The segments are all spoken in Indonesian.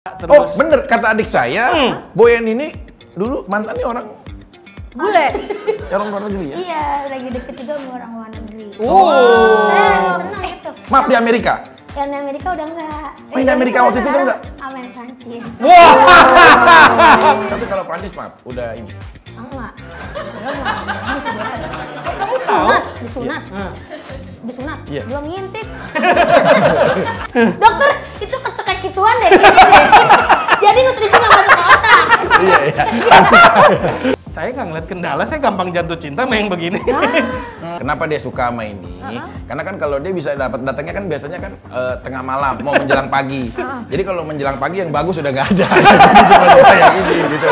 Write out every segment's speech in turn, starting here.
Terus. Oh bener, kata adik saya, Boyan ini dulu mantannya orang bule. orang luar negeri ya? Iya, lagi deket juga sama orang luar negeri. Oh. Senang itu. Maaf, di Amerika? Yang di Amerika udah enggak. Main di Amerika waktu itu kan enggak? Amen Prancis. Wah. Tapi kalau Prancis maaf, udah ini. Enggak. Kamu sunat? Disunat? Disunat? Iya. Belum ngintip. Dokter, itu kecekek gituan deh. Jadi nutrisi nggak masuk ke otak. Iya, iya. Saya nggak ngeliat kendala, saya gampang jatuh cinta sama yang begini. Kenapa dia suka sama ini? Karena kan kalau dia bisa dapat datangnya kan biasanya kan tengah malam, mau menjelang pagi. Jadi kalau menjelang pagi yang bagus udah nggak ada. Jadi cuma suka yang ini gitu.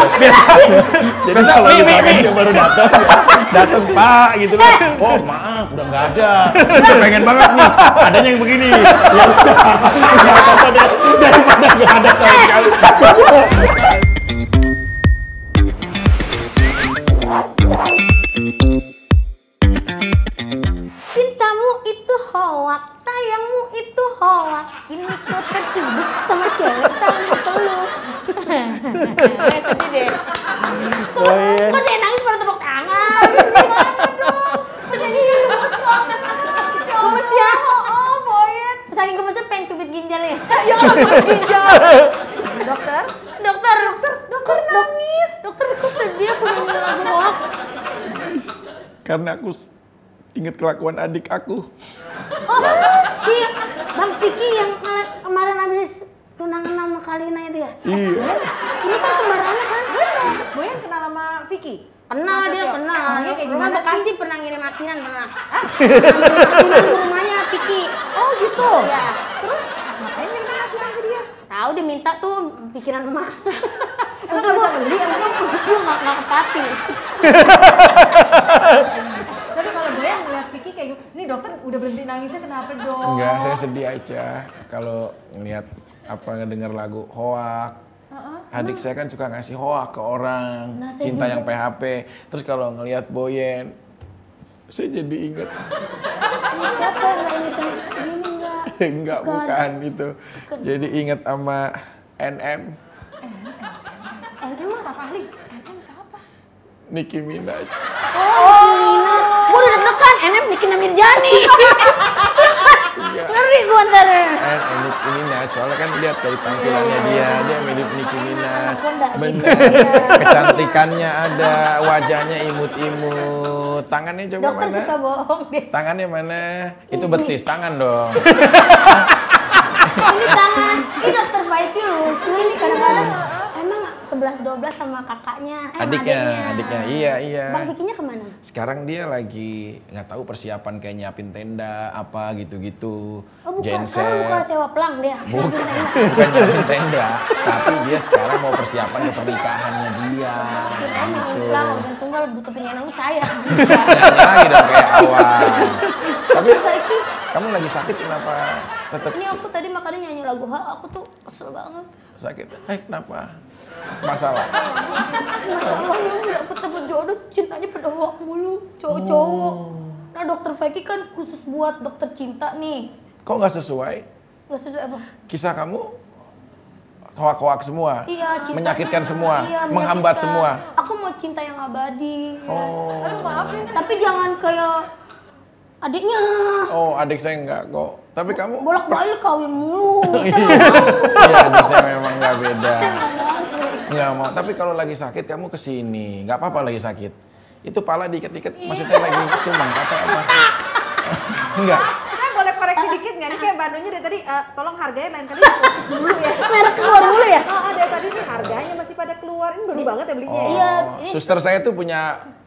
Jadi kalau misalkan dia baru datang Pak gitu kan. Oh maaf, udah nggak ada. Saya pengen banget nih. Adanya yang begini. Ya udah. Nggak apa-apa deh. Daripada nggak ada sama sekali. Cintamu itu hoak, sayangmu itu hoak. Kini kau terjebak sama cewek sambil peluk. Sedih deh. Kok saya nangis pada tepuk tangan? Gimana dong? Sedih, gemes banget. Gemes ya? Oh, Boyan. Saking gemesnya pengen cubit ginjal ya? Ya Allah, cubit ginjal. Dokter? Dokter nangis. Dokter, kok sedih aku nyanyi lagu hoak? Karena aku inget kelakuan adik aku. Oh, si Bang Piki yang kemarin habis tunangan sama Kalina itu ya? Iya. Ini kan kembarannya kan? Boyan kenal sama Vicky? Pernah dia, pernah. Orangnya kayak Rumah gimana Bekasi pernah ngirim asinan, pernah. Ngirim asinan ke rumahnya Piki. Oh gitu? Iya. Terus ngapain ngirim asinan ke dia? Tahu dia minta tuh pikiran emak. Emang nggak bisa beli? Emang Gue nggak kepati. tapi kalau Boyan ngeliat Vicky kayak gitu, nih dokter udah berhenti nangisnya kenapa dong? Enggak, saya sedih aja kalau ngeliat apa ngedenger lagu hoak. Adik saya kan suka ngasih hoak ke orang, Nah, saya cinta juga. yang PHP. Terus kalau ngeliat Boyen, saya jadi inget. Siapa yang nggak ingetin ini enggak? Enggak, bukan itu. Jadi inget sama NM, NM apa kali? NM siapa? Nicki Minaj. Oh, Nina. Gue udah deg-degan, NM Nikita Mirjani. Ngeri gue ntar. Nicki Minaj, soalnya kan lihat dari tampilannya dia mirip Nicki Minaj. Anaconda gitu. Bener, Iya. kecantikannya ada, wajahnya imut-imut. Tangannya coba Dokter mana? suka bohong deh. Tangannya mana? Itu betis, tangan dong. Ini tangan, ini dokter Vicky lucu ini kadang-kadang emang 11-12 sama kakaknya, sama Adiknya, iya. Bang Vicky-nya kemana? Sekarang dia lagi nggak tahu persiapan kayak nyiapin tenda apa gitu-gitu. Oh sekarang buka sewa pelang dia. Bukan nyiapin tenda, tapi dia sekarang mau persiapan ke pernikahannya dia. Kirain yang Gitu. pelang organ tunggal butuh penyanyi saya. Jangan lagi dong kayak awal. Tapi kamu lagi sakit kenapa tetap Ini aku tadi makanya nyanyi lagu aku tuh kesel banget. sakit? Kenapa? Masalah? Masalahnya aku dapet temen jodoh cintanya pada hoak mulu, cowok-cowok. Nah dokter Vicky kan khusus buat dokter cinta nih. Kok nggak sesuai? Gak sesuai apa? Kisah kamu hoak-hoak semua, Iya, cintanya- menyakitkan semua, iya, menghambat menyakitkan. semua. Aku mau cinta yang abadi. Oh, Aduh maaf ya. Tapi jangan kayak adiknya. oh adik saya enggak kok. Tapi kamu Bolak-balik kawin mulu. iya adik saya memang nggak beda. Saya nggak mau. Nggak mau. Tapi kalau lagi sakit kamu kesini, nggak apa-apa lagi sakit. Itu pala diikat-ikat, maksudnya lagi sumang atau apa? Enggak. Saya boleh koreksi dikit nggak? Ini kayak Bandonya dari tadi, tolong harganya lain kali dulu ya. Merek keluar dulu ya? Dari tadi nih harganya masih pada keluar. Ini baru banget ya belinya. Oh, Iya, ini- suster saya tuh punya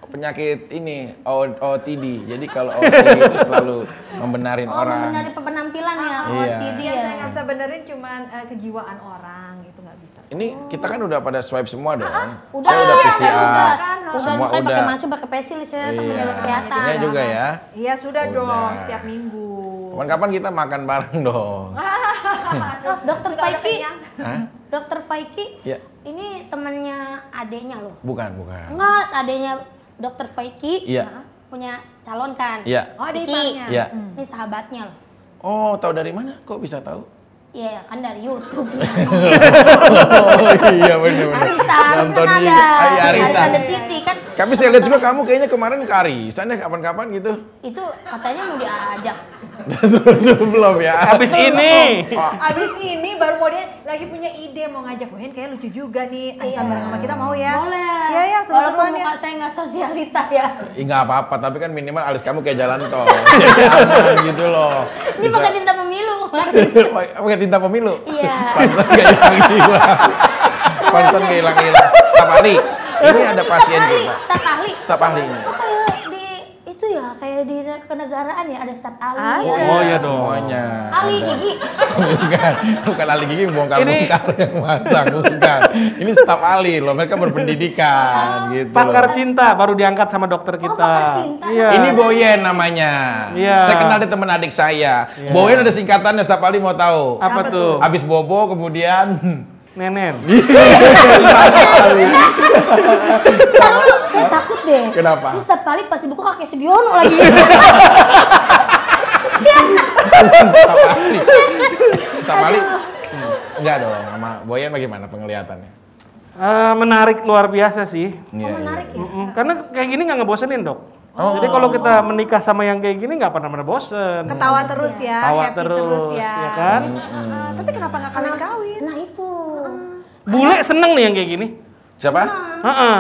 penyakit ini OTD. Jadi kalau OTD itu selalu membenarin Oh, orang. dari penampilan ya. Iya. OTD Iya, ya. saya nggak bisa benerin cuman kejiwaan orang gitu nggak bisa. Ini kita kan udah pada swipe semua dong. Udah, Saya udah iya, PCR. udah. Semua Makanya udah. pakai masuk pakai pesil saya temen jaga kesehatan. Ini juga ya. Iya sudah Udah. dong setiap minggu. Kapan-kapan kita makan bareng dong. Oh, dokter Sudah ada Vicky. kenyang. Hah? Dokter Vicky. Ya. Ini temannya adenya loh. Bukan. Enggak, adenya dokter Vicky. Iya. Punya calon kan? Iya. Oh ada Vicky. iparnya. Iya. Ini sahabatnya loh. Oh, tahu dari mana? Kok bisa tahu? Iya kan dari YouTube ya. Oh iya benar. Arisan Nonton kan di ada. Arisan. The City kan. Tapi saya lihat juga kamu kayaknya kemarin ke Arisan ya kapan-kapan gitu. Itu katanya mau diajak. Belum ya. Habis ini. Abis ini baru mau dia lagi punya ide mau ngajak Bohen kayak lucu juga nih. Arisan bareng sama kita mau ya? Boleh. Iya ya, Walaupun seru-seruan ya. muka saya nggak sosialita ya. Ih nggak apa-apa, tapi kan minimal alis kamu kayak jalan tol. Jadi aman gitu loh. Ini Bisa- pakai tinta pemilu. Pakai tinta pemilu. Iya. Pantesan nggak hilang-hilang. Pantesan nggak hilang-hilang. Staf ahli. Ini ada pasien ahli, kita. staf ahli. Staf ahli ini. Oh kayak di itu ya, kayak di kenegaraan ya ada staf ahli. Ada. Ya. Oh iya dong. Semuanya. Ahli Ada. gigi. bukan ahli gigi yang bongkar-bongkar yang masang, bukan. Ini staf ahli loh, mereka berpendidikan gitu Pakar loh. cinta baru diangkat sama dokter kita. pakar cinta. Iya. Ini Boyen namanya. Iya. Saya kenal dia teman adik saya. Boyen ada singkatannya, staf ahli mau tahu. Apa tuh? Habis bobo kemudian Nenen. Tahu lu, saya takut deh. Kenapa? Ini staf ahli pas dibuka kakek Sugiono lagi. staf ahli. Staf ahli. Enggak dong, sama Boyen bagaimana penglihatannya? Menarik luar biasa sih. Iya, Menarik ya. Karena kayak gini nggak ngebosenin dok. Oh. Jadi kalau kita menikah sama yang kayak gini nggak pernah bosen. Ketawa terus ya, Tawa happy terus ya. ya kan? Tapi kenapa nggak kawin-kawin? Nah itu. Bule seneng nih yang kayak gini. Siapa? Heeh.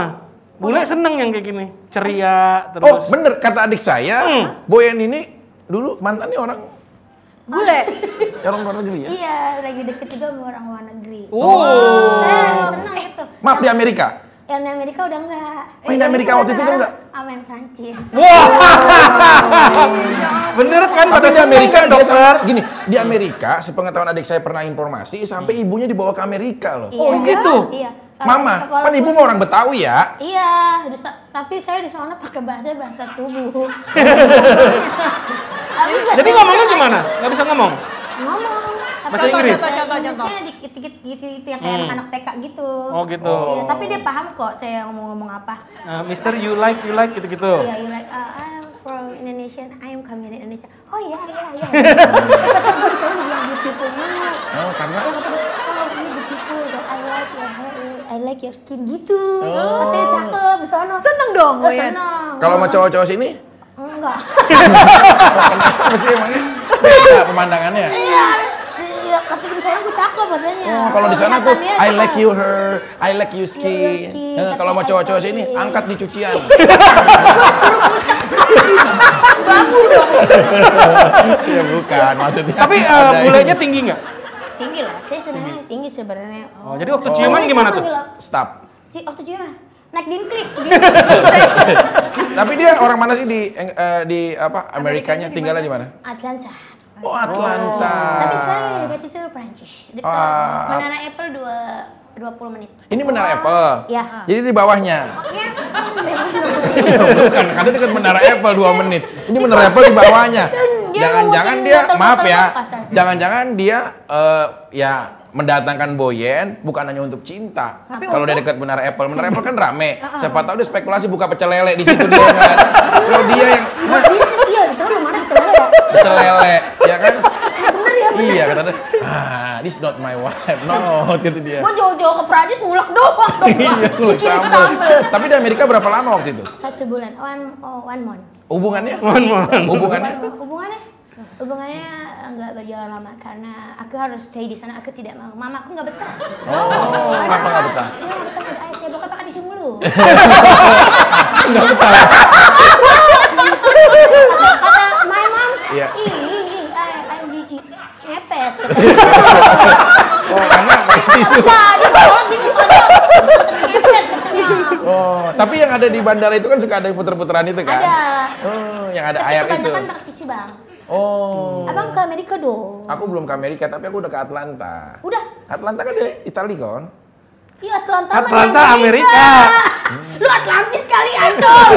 Bule seneng yang kayak gini, ceria terus. Oh, bener kata adik saya, Boyen ini dulu mantannya orang Bule. luar negeri ya. Iya, lagi deket juga sama orang luar negeri. Oh. Saya seneng itu. Maaf di Amerika. Yang di Amerika udah enggak. Oh, yang di Amerika waktu itu udah enggak? Sama yang Prancis. Wah. Bener kan Tapi pada di Amerika dia dokter. sama- gini, di Amerika sepengetahuan adik saya pernah informasi sampai ibunya dibawa ke Amerika loh. Oh, gitu? Iya. Mama, kan Walaupun- ibu mah orang Betawi ya. Iya, tapi saya di sana pakai bahasa tubuh. Jadi ngomongnya gimana? Nggak bisa ngomong? Ngomong. Bahasa Inggris? Contoh. Inggrisnya dikit-dikit gitu yang kayak anak-anak TK gitu. Oh gitu. Iya, tapi dia paham kok saya ngomong apa. Mister you like gitu-gitu. Iya, you like, I'm from Indonesia, I am coming in Indonesia. Oh iya. Kata gue di sana bilang beautiful mulu. Oh, karena Yang kata gue, oh ini beautiful, that I like your hair, I like your skin gitu. Katanya cakep di sana. Seneng dong, Oh, Boyen. seneng. kalau sama cowok-cowok sini, Enggak. kenapa sih emangnya? Beda pemandangannya. Iya, kata gue di sana gue cakep katanya. Oh, kalau di sana tuh Kelihatannya I cakep. like you her, I like you skin. skin, Kalau sama katanya cowok-cowok sini, SLE. angkat di cucian. Ya bukan, maksudnya. Tapi ada bulenya ini. tinggi nggak? Tinggi lah, saya senangnya tinggi sebenarnya. Oh, jadi waktu ciuman gimana tuh? Stop. Waktu ciuman, naik dinklik. Tapi dia orang mana sih di apa Amerikanya tinggalnya di mana? Atlanta. Oh, Atlanta. Tapi sekarang yang dekat itu Prancis. Dekat Ah. Menara Apple 20 menit. Ini Menara Apple. Ya. Jadi di bawahnya. Ya, Bukan, katanya dekat Menara Apple 2 menit. Ini Menara Apple di bawahnya. Dia Jangan-jangan ngomongin dia, motor-motor maaf ya. pasar. Jangan-jangan dia ya mendatangkan Boyen bukan hanya untuk cinta. Kalau dia dekat Menara Apple kan rame. Siapa tahu dia spekulasi buka pecel lele di situ dia kan. Kalau dia yang buat bisnis dia di sana mana bicara ya? pecel lele, ya kan? Bener ya, bener. Iya, katanya, this not my wife. No, gitu dia. Gua jauh-jauh ke Prancis ngulek doang dong. Iya, kulit Bikin sambal. sambel. Tapi di Amerika berapa lama waktu itu? 1 bulan, one month. Hubungannya? Mohon. Hubungannya? Hubungannya nggak berjalan lama karena aku harus stay di sana. Aku tidak mau. Mamaku nggak betah. Oh, kenapa nggak betah? Saya nggak betah. Ayo saya buka pakai tisu mulu. Nggak betah. Kata my mom, Iya. I'm Gigi. Ngepet. Oh, karena pakai tisu. Dia sholat di ngepet katanya. Oh, tapi yang ada di bandara itu kan suka ada yang puter-puteran itu kan? Ada. Oh, yang ada Tapi air itu. kebanyakan pakai tisu bang. Oh. Abang ke Amerika dong. Aku belum ke Amerika, tapi aku udah ke Atlanta. Udah. Atlanta kan di Itali kan? Iya Atlanta. Atlanta, mana Amerika. Lu Atlantis kali ancol.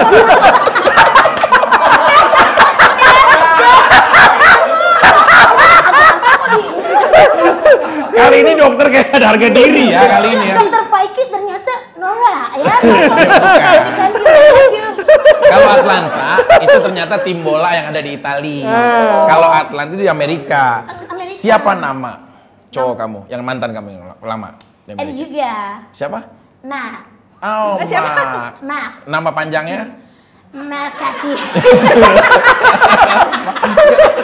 Kali ini dokter kayak ada harga diri ya kali ini ya. Dokter Faiki ternyata Nora ya. Bukan. Thank you. Kalau Atlanta itu ternyata tim bola yang ada di Italia. Kalau Atlanta itu di Amerika. Amerika. Siapa nama cowok kamu, yang mantan kamu yang lama? Yang Ada miliki? juga. Siapa? Nah, Oh, Mak. Mak. Nama panjangnya? Makasih.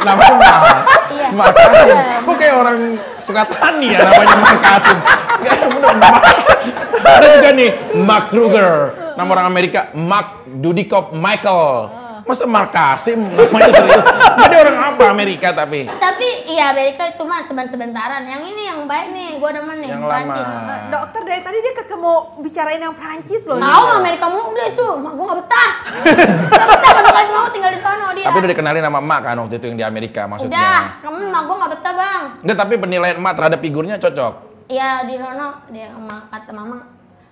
Namanya Mak. Iya. Mak Kasim. Kok kayak orang suka tani ya namanya Mak Kasim? Kayak bener Mak. Ada juga nih, Mark Kruger. Nama orang Amerika, Mark Dudikoff Michael. Masa Mark Kasim namanya serius? Dia orang apa Amerika tapi? Tapi iya Amerika itu mah sebentaran. Yang ini yang baik nih, gua demen nih. Yang lama. Prancis. Dokter dari tadi dia ketemu bicarain yang Prancis loh. Tahu Amerika mau udah itu, mak gua nggak betah. Nggak betah kalau kalian mau tinggal di sono dia. Tapi udah dikenalin sama emak kan waktu itu yang di Amerika maksudnya. Udah, kamu mak gua nggak betah bang. Enggak, tapi penilaian emak terhadap figurnya cocok. Iya di sono dia sama kata mama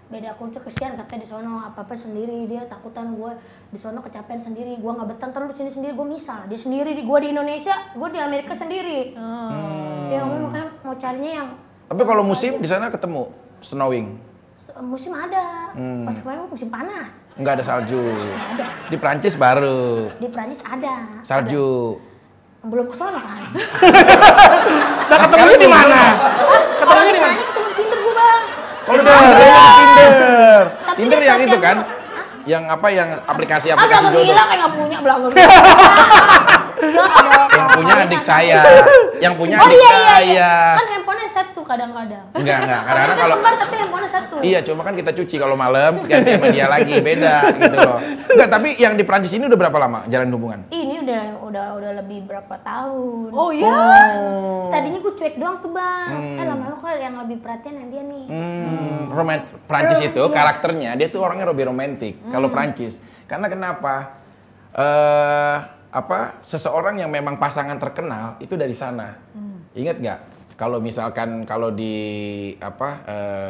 beda kultur, kesian katanya di sono apa sendiri, dia takutan gue di sono kecapean sendiri, gue nggak betah terus sini sendiri, gue misah dia sendiri, gue di Indonesia, gue di Amerika sendiri. Dia ngomong makanya mau carinya yang Tapi kalau musim di sana ketemu snowing. musim ada, pas kemarin musim panas Enggak ada salju. nggak ada, Di Prancis baru di Prancis ada salju. belum ke sono kan. Nah, ketemunya di mana? Ketemunya di mana? Nanya ketemu di Tinder gue bang. Oh, udah Tinder. Tapi Tinder dia yang itu chat kan? dulu. Yang apa yang aplikasi Belaga jodoh. gila kayak nggak punya belaga gila. Dia ada. Yang punya adik saya. Yang punya Oh adik iya saya. iya. Kan handphonenya satu kadang-kadang. Enggak. Kadang-kadang Kan kalau kembar tapi handphonenya satu. iya, cuma kan kita cuci kalau malam ganti sama dia lagi, beda gitu loh. Enggak, tapi yang di Prancis ini udah berapa lama jalan hubungan? Ini udah lebih berapa tahun. Oh iya. Tadinya gue cuek doang tuh bang. Lama-lama kok yang lebih perhatian yang dia nih. Prancis itu Iya. karakternya dia tuh orangnya lebih romantis kalau Prancis. Karena kenapa? Seseorang yang memang pasangan terkenal itu dari sana. Ingat nggak? Kalau misalkan kalau di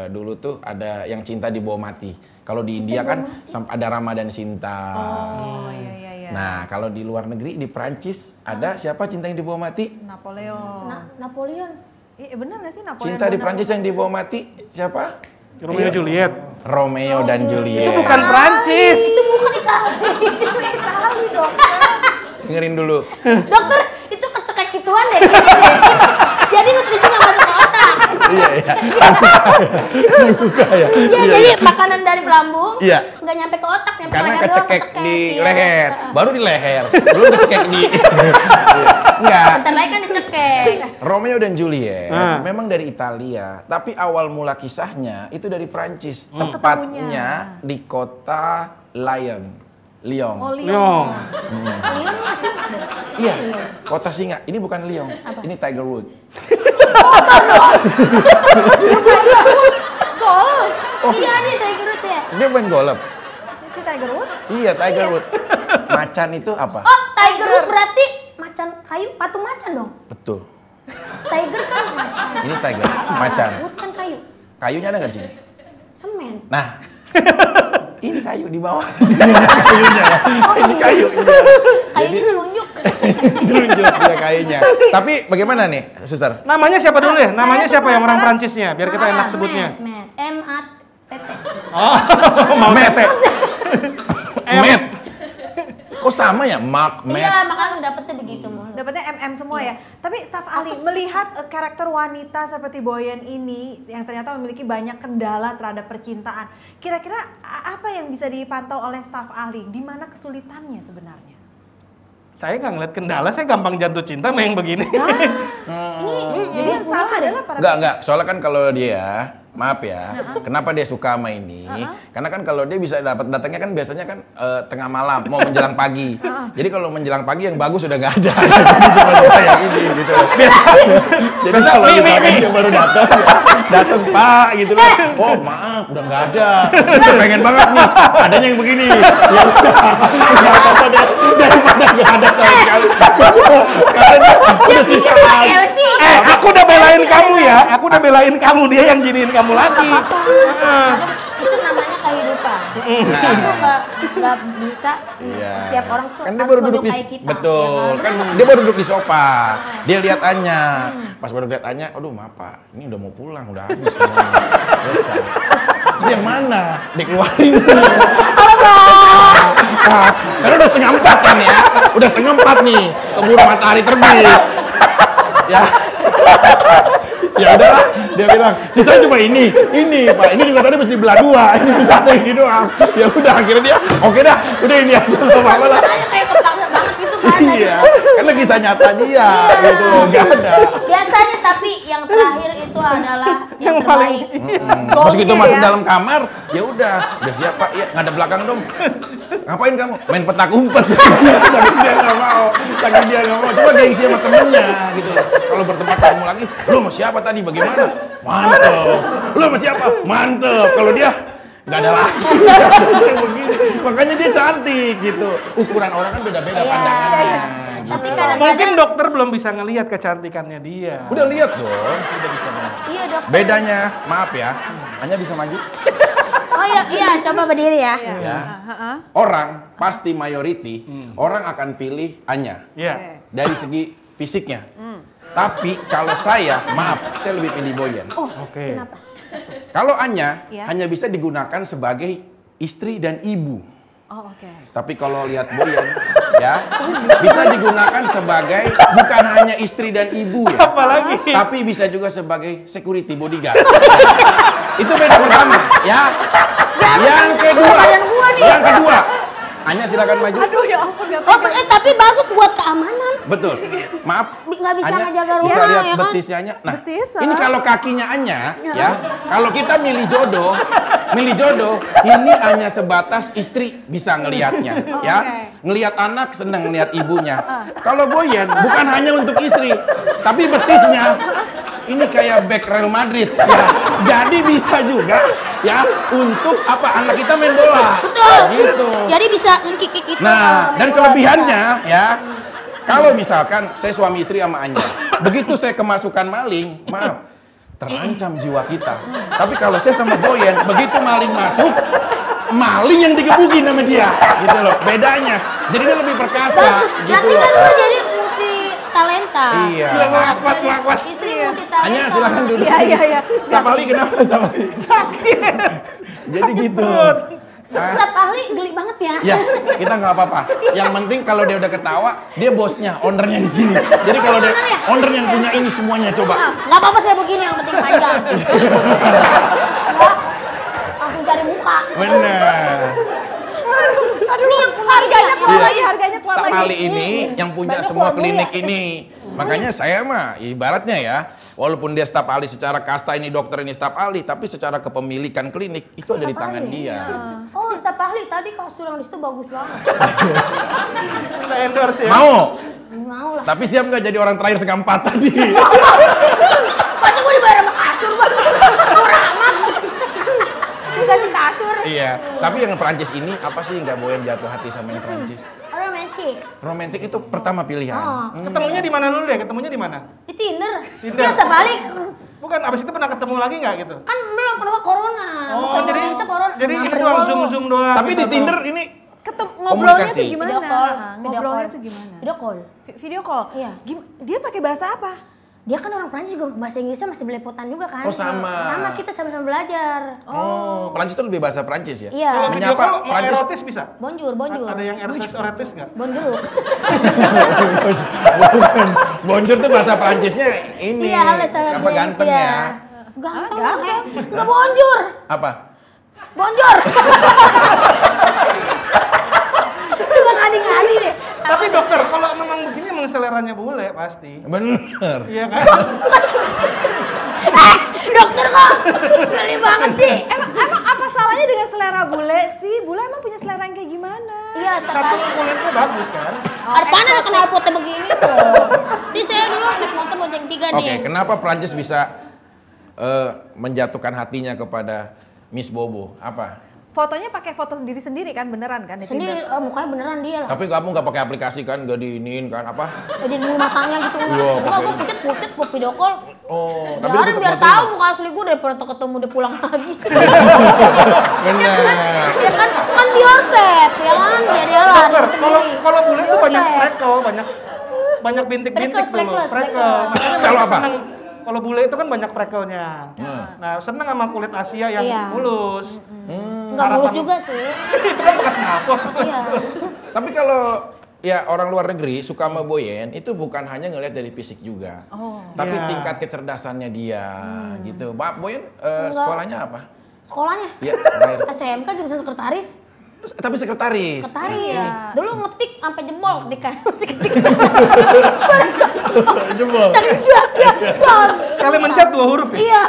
dulu tuh ada yang cinta dibawa mati. Kalau di India kan ada Ramadan Sinta. Oh iya. Nah, kalau di luar negeri di Prancis ada siapa cinta yang dibawa mati? Napoleon. Napoleon. Iya bener nggak sih Napoleon? Cinta di Prancis yang dibawa mati siapa? Romeo Juliet. Romeo dan Juliet. Itu bukan Prancis. Itu bukan Itali. Itali dong. Dengerin dulu. Dokter itu kecekek gituan deh. Gini deh. Jadi nutrisi nggak masuk ke otak. Iya. Buka ya. Iya jadi makanan dari pelambung Iya. nggak nyampe ke otak, nyampe Karena leher doang, kecekek di Iya. leher, baru di leher, belum kecekek di. Enggak. Bentar lagi kan dicekek. Romeo dan Juliet Ah. memang dari Italia, tapi awal mula kisahnya itu dari Prancis, tepatnya di kota Lyon. Oh Leong. Leon masih ada. Iya, kota singa. Ini bukan Lyon, ini Tiger Wood. Gol. Iya dia Tiger Woods ya. Dia main golf. Si Tiger Woods. Iya, Tiger Wood. Macan itu apa? Oh Tiger Woods berarti macan kayu, patung macan dong. Betul. Tiger kan macan. Ini Tiger, macan. Wood kan kayu. Kayunya ada nggak di sini? Semen. Nah, ini kayu di bawah. Kayunya ya. Ini kayu. Iya. Kayunya telunjuk. Telunjuk dia kayunya. Tapi bagaimana nih, Suster? Namanya siapa dulu ya? Namanya Saya siapa yang orang penasaran. Prancisnya? Biar kita enak sebutnya. Matt. M-A-T-T. Oh, mau tete. Matt. Kok sama ya? Mark, Matt. Iya makanya dapetnya begitu mulu. Dapatnya MM semua ya. Tapi Staf Ali melihat karakter wanita seperti Boyan ini yang ternyata memiliki banyak kendala terhadap percintaan. Kira-kira apa yang bisa dipantau oleh Staf Ali? Di mana kesulitannya sebenarnya? Saya nggak ngeliat kendala, saya gampang jatuh cinta sama yang begini. Jadi yang salah adalah para Enggak. Soalnya kan kalau dia, maaf ya, kenapa dia suka sama ini? Karena kan kalau dia bisa datangnya kan biasanya kan tengah malam, mau menjelang pagi. Jadi kalau menjelang pagi yang bagus udah nggak ada. Jadi cuma kayak ini gitu. Jadi kalau misalkan dia baru datang Pak gitu loh. Oh maaf, udah nggak ada. Saya pengen banget nih, adanya yang begini. Ya nggak apa-apa deh, daripada nggak ada sama sekali. Karena udah sisa lagi. Aku udah belain kamu ya. Aku udah belain kamu, dia yang giniin kamu lagi. Itu namanya kehidupan. Kita tuh nggak bisa. Iya. Setiap orang tuh Kan dia harus baru duduk di menyukai kita. betul. Ya Kan dia baru duduk di sofa. Dia lihat Anya. Pas baru lihat Anya, aduh maaf Pak, ini udah mau pulang, udah habis semuanya. Selesai. Terus yang mana? Dikeluarin. Karena udah 3:30 kan ya. Udah 3:30 nih. Keburu matahari terbit. Ya. Ya udahlah, dia bilang, sisa cuma ini Pak, ini juga tadi mesti belah dua, ini sisa ini doang. Ya udah, akhirnya dia, oke dah, udah ini aja nggak apa-apa lah. Rasanya kayak kepaksa banget gitu kan. Iya, karena kisah nyata dia, gitu loh, nggak ada. Biasanya tapi yang terakhir itu adalah yang terbaik. Pas gitu masuk dalam kamar, ya udah siap Pak, ya ngadep belakang dong. Ngapain kamu? Main petak umpet. Tapi dia nggak mau, cuma gengsi sama temennya, gitu loh. Kalau bertempat ketemu lagi, lu sama siapa tadi? Bagaimana? Mantep. Lu sama siapa? Mantep. Kalau dia nggak ada lagi. Begini. Makanya dia cantik gitu. Ukuran orang kan beda-beda pandangannya. Gitu. Tapi kadang-kadang Mungkin dokter belum bisa ngelihat kecantikannya dia. Udah lihat dong, udah bisa banget. iya dokter. Bedanya, maaf ya, hanya bisa maju. Oh iya, coba berdiri ya. Ya. Orang pasti mayoriti, orang akan pilih Anya Iya. dari segi fisiknya. Tapi kalau saya, maaf, saya lebih pilih Boyen. Oke. Kenapa? Kalau Anya Ya. hanya bisa digunakan sebagai istri dan ibu. Oh, oke. Tapi kalau lihat Boyen, ya bisa digunakan sebagai bukan hanya istri dan ibu ya, Apalagi? tapi bisa juga sebagai security bodyguard. Itu beda pertama, ya. Yang kedua, Anya silakan maju. Aduh ya ampun, gak Oh, tapi bagus buat keamanan. Betul. Maaf. Nggak bisa Anya ngejaga bisa rumah, lihat ya kan? betisnya Anya. Nah, Betis, ini kalau kakinya Anya, ya. Kalau kita milih jodoh, ini hanya sebatas istri bisa ngelihatnya, ya. Ngelihat anak senang ngelihat ibunya. Kalau Boyen bukan hanya untuk istri, tapi betisnya ini kayak back Real Madrid, ya. Jadi bisa juga, ya, untuk apa anak kita main bola. Betul. Gitu. Jadi bisa ngekik gitu. Nah, kalau dan main bola kelebihannya ya, kalau misalkan saya suami istri sama Anya, begitu saya kemasukan maling, maaf, terancam jiwa kita. Tapi kalau saya sama Boyen, begitu maling masuk, maling yang digebukin sama dia, gitu loh. Bedanya, jadi dia lebih perkasa, Bagus. gitu Nanti loh. kan lu jadi multi talenta. Iya. Lakuat. Istri multi talenta. Anya silakan dulu. Iya. Staf ahli kenapa staf ahli? Sakit. Jadi gitu. Staf ahli geli banget ya. Ya, kita nggak apa-apa. Yang penting kalau dia udah ketawa, dia bosnya, ownernya di sini. Jadi kalau dia owner yang punya ini semuanya coba. Nggak apa-apa saya begini, yang penting panjang. Nggak, langsung cari muka. Bener. Aduh, harganya kuat lagi, harganya kuat Staf lagi. ahli ini yang punya Banyak semua uangnya klinik ya. ini. Makanya saya mah ibaratnya ya, walaupun dia staf ahli secara kasta ini dokter ini staf ahli, tapi secara kepemilikan klinik itu ada di tangan dia. Oh, staf ahli tadi kasur yang di situ bagus banget. Kita endorse ya. Mau? Mau lah. Tapi siap nggak jadi orang terakhir sekampat tadi? Pasti gue dibayar sama kasur bang. Murah amat. Dikasih kasur. Iya. Tapi yang Perancis ini apa sih nggak boleh jatuh hati sama yang Perancis? Romantis. Romantis itu pertama pilihan. Oh. Ketemunya di mana dulu deh? Ketemunya di mana? Di Tinder. Tinder. Dia sebalik. Bukan, abis itu pernah ketemu lagi nggak gitu? Kan belum pernah corona. Bukan jadi Indonesia corona. jadi ini Mampir doang dulu. zoom doang. Tapi di gitu. Tinder ini Ngobrolnya tuh Komunikasi. gimana? Video call. Ngobrolnya tuh gimana? Video call. Video call? Iya. Dia pakai bahasa apa? Dia kan orang Prancis juga bahasa Inggrisnya masih belepotan juga kan. Oh, sama. Sama, kita sama-sama belajar. Oh, Perancis itu lebih bahasa Perancis ya? Iya. Kalau video Menyapa call mau Prancis. erotis bisa? Bonjour. Ada yang erotis nggak? Bonjour. Bonjour tuh bahasa Perancisnya ini. Iya, halo sama apa ganteng ya? Ganteng lah, enggak bonjour. Apa? Bonjour. Cuma ngadi-ngadi deh. Tapi dokter, kalau memang begini emang seleranya bule pasti. Bener. Iya kan? Dokter kok geli banget sih. Emang apa salahnya dengan selera bule sih? Bule emang punya selera yang kayak gimana? Iya, Satu tapi kulitnya bagus kan? ada mana ada kenal potnya begini tuh. Di saya dulu naik motor buat yang 3 Oke, nih. kenapa Perancis bisa menjatuhkan hatinya kepada Miss Bobo? Apa? Fotonya pakai foto sendiri kan, beneran kan di Sendiri Tinder? mukanya beneran dia lah. Tapi kamu nggak pakai aplikasi kan? Nggak diinin kan? Apa? Jadi dulu matanya gitu enggak. Iya, Enggak, gue pakai. pucet, gue video call. Oh, Biarin tetap biar fotonya. tahu muka asli gue daripada ketemu dia pulang lagi. Bener. Ya kan Biorsep, ya kan? Dia lah Dokter, dia sendiri. kalau bule tuh banyak Biorsep. freckle, banyak bintik-bintik Freckle, dulu. freckle. Makanya Kalau mereka apa? seneng. Kalau bule itu kan banyak freckle-nya. Nah, seneng sama kulit Asia yang Iya. mulus. Enggak mulus juga sih. Itu kan bekas knalpot. Iya. Tapi kalau ya orang luar negeri suka sama Boyen itu bukan hanya ngelihat dari fisik juga, tapi Iya. tingkat kecerdasannya dia gitu. Mbak Boyen Enggak. sekolahnya apa? Sekolahnya Iya, terakhir. SMK jurusan sekretaris. Tapi sekretaris. Sekretaris. Dulu ngetik sampai jebol ketika masih ketik. Jebol. Saking jahatnya. Sekali mencet 2 huruf ya? Iya.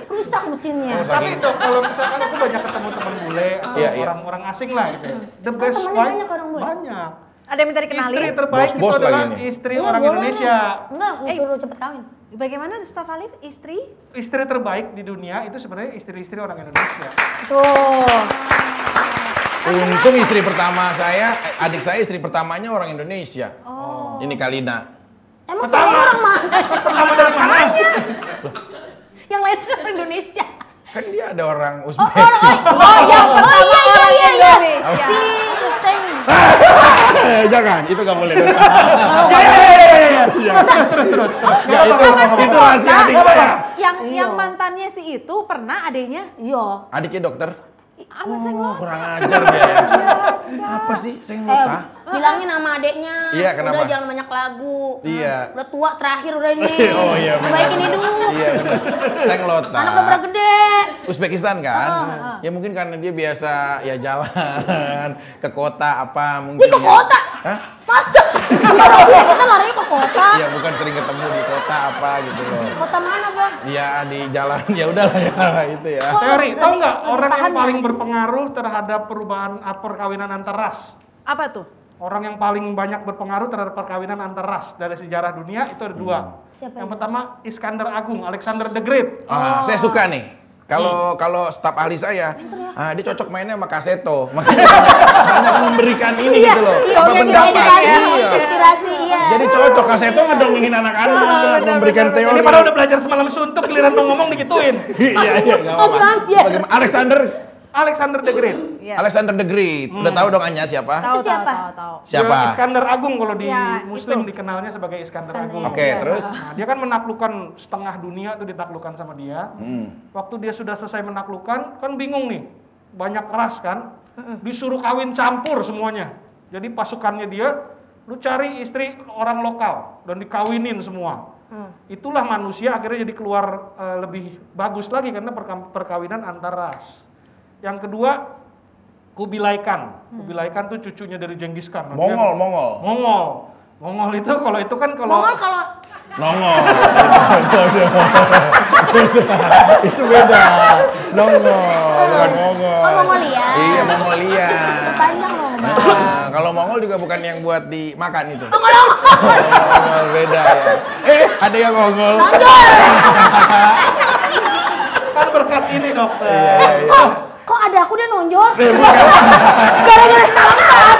Rusak mesinnya. Tapi dok, kalau misalkan aku banyak ketemu teman bule atau Iya, iya. orang-orang asing lah gitu ya. The best temennya wife banyak orang bule. banyak. Ada yang minta dikenalin? Istri terbaik Bos-bos itu adalah lagi nih. istri Iya, orang boleh Indonesia. nih. Enggak, suruh cepet kawin. Bagaimana Staf Ali, istri? Istri terbaik di dunia itu sebenarnya istri-istri orang Indonesia. Tuh. Untung istri pertama saya, adik saya istri pertamanya orang Indonesia. Ini Kalina. Emang semua orang mana? Pertama dari mana? Yang lain kan orang Indonesia. Kan dia ada orang Oh, Uzbek. yang pertama orang Indonesia. Indonesia. Si Seng. Jangan, itu nggak boleh. Terus. Ya, itu rahasia adik saya. Yang mantannya si itu pernah adanya? Iya. Adiknya dokter. Sama saya Kurang ajar dia ya. Apa sih? Saya nggak Bilangin sama adeknya. Iya, kenapa? Udah jangan banyak lagu. Iya. Udah tua terakhir udah ini. Oh iya, benar. Perbaikin hidup. Iya benar. Senglota. Anak udah pada gede. Uzbekistan kan? Ya mungkin karena dia biasa ya jalan ke kota apa mungkin. Ini ke kota. Hah? Masa? Kalau kita lari ke kota. Iya bukan sering ketemu di kota apa gitu loh. Kota mana, Bang? Iya di jalan ya udahlah ya itu ya. Teori, tahu nggak lebih orang yang paham ya? paling berpengaruh terhadap perubahan perkawinan antar ras? Apa tuh? Orang yang paling banyak berpengaruh terhadap perkawinan antar ras dari sejarah dunia itu ada 2. Siapa Yang itu? pertama Iskandar Agung, Alexander the Great. Saya suka nih. Kalau staf ahli saya, dia cocok mainnya sama Kaseto. Makanya banyak memberikan ini gitu loh. Iya, apa yang pendapat. edukasi, Iya. inspirasi, iya. Jadi cocok Kaseto ngedongengin anak-anak, memberikan teori. Ini padahal udah belajar semalam suntuk, giliran mau ngomong digituin. Iya, nggak Masih apa-apa. ambil. Bagaimana? Alexander the Great. Iya. Alexander the Great. Udah tahu dong Anya siapa? Tahu, Itu siapa? tahu. Siapa? Ya, Iskandar Agung kalau di Ya, Muslim itu. dikenalnya sebagai Iskandar Iskandar, Agung. iya. Oke, terus? Nah, dia kan menaklukkan setengah dunia tuh ditaklukkan sama dia. Waktu dia sudah selesai menaklukkan, kan bingung nih. Banyak ras kan, disuruh kawin campur semuanya. Jadi pasukannya dia, lu cari istri orang lokal dan dikawinin semua. Itulah manusia akhirnya jadi keluar lebih bagus lagi karena perkawinan antar ras. Yang kedua, Kubilai Khan. Kubilai Khan tuh cucunya dari Genghis Khan. Nah, dia- Mongol. Mongol itu kalau itu kan kalau Mongol kalau Nongol. Itu beda. Nongol, bukan Mongol. Oh, Mongolia. Iya, Mongolia. panjang loh, Bang. Nah, kalau Mongol juga bukan yang buat dimakan itu. Mongol beda ya. Ada yang Mongol. kan berkat ini dokter. Iya. Kok ada aku dia nonjol? Bukan. Gara-gara selamat.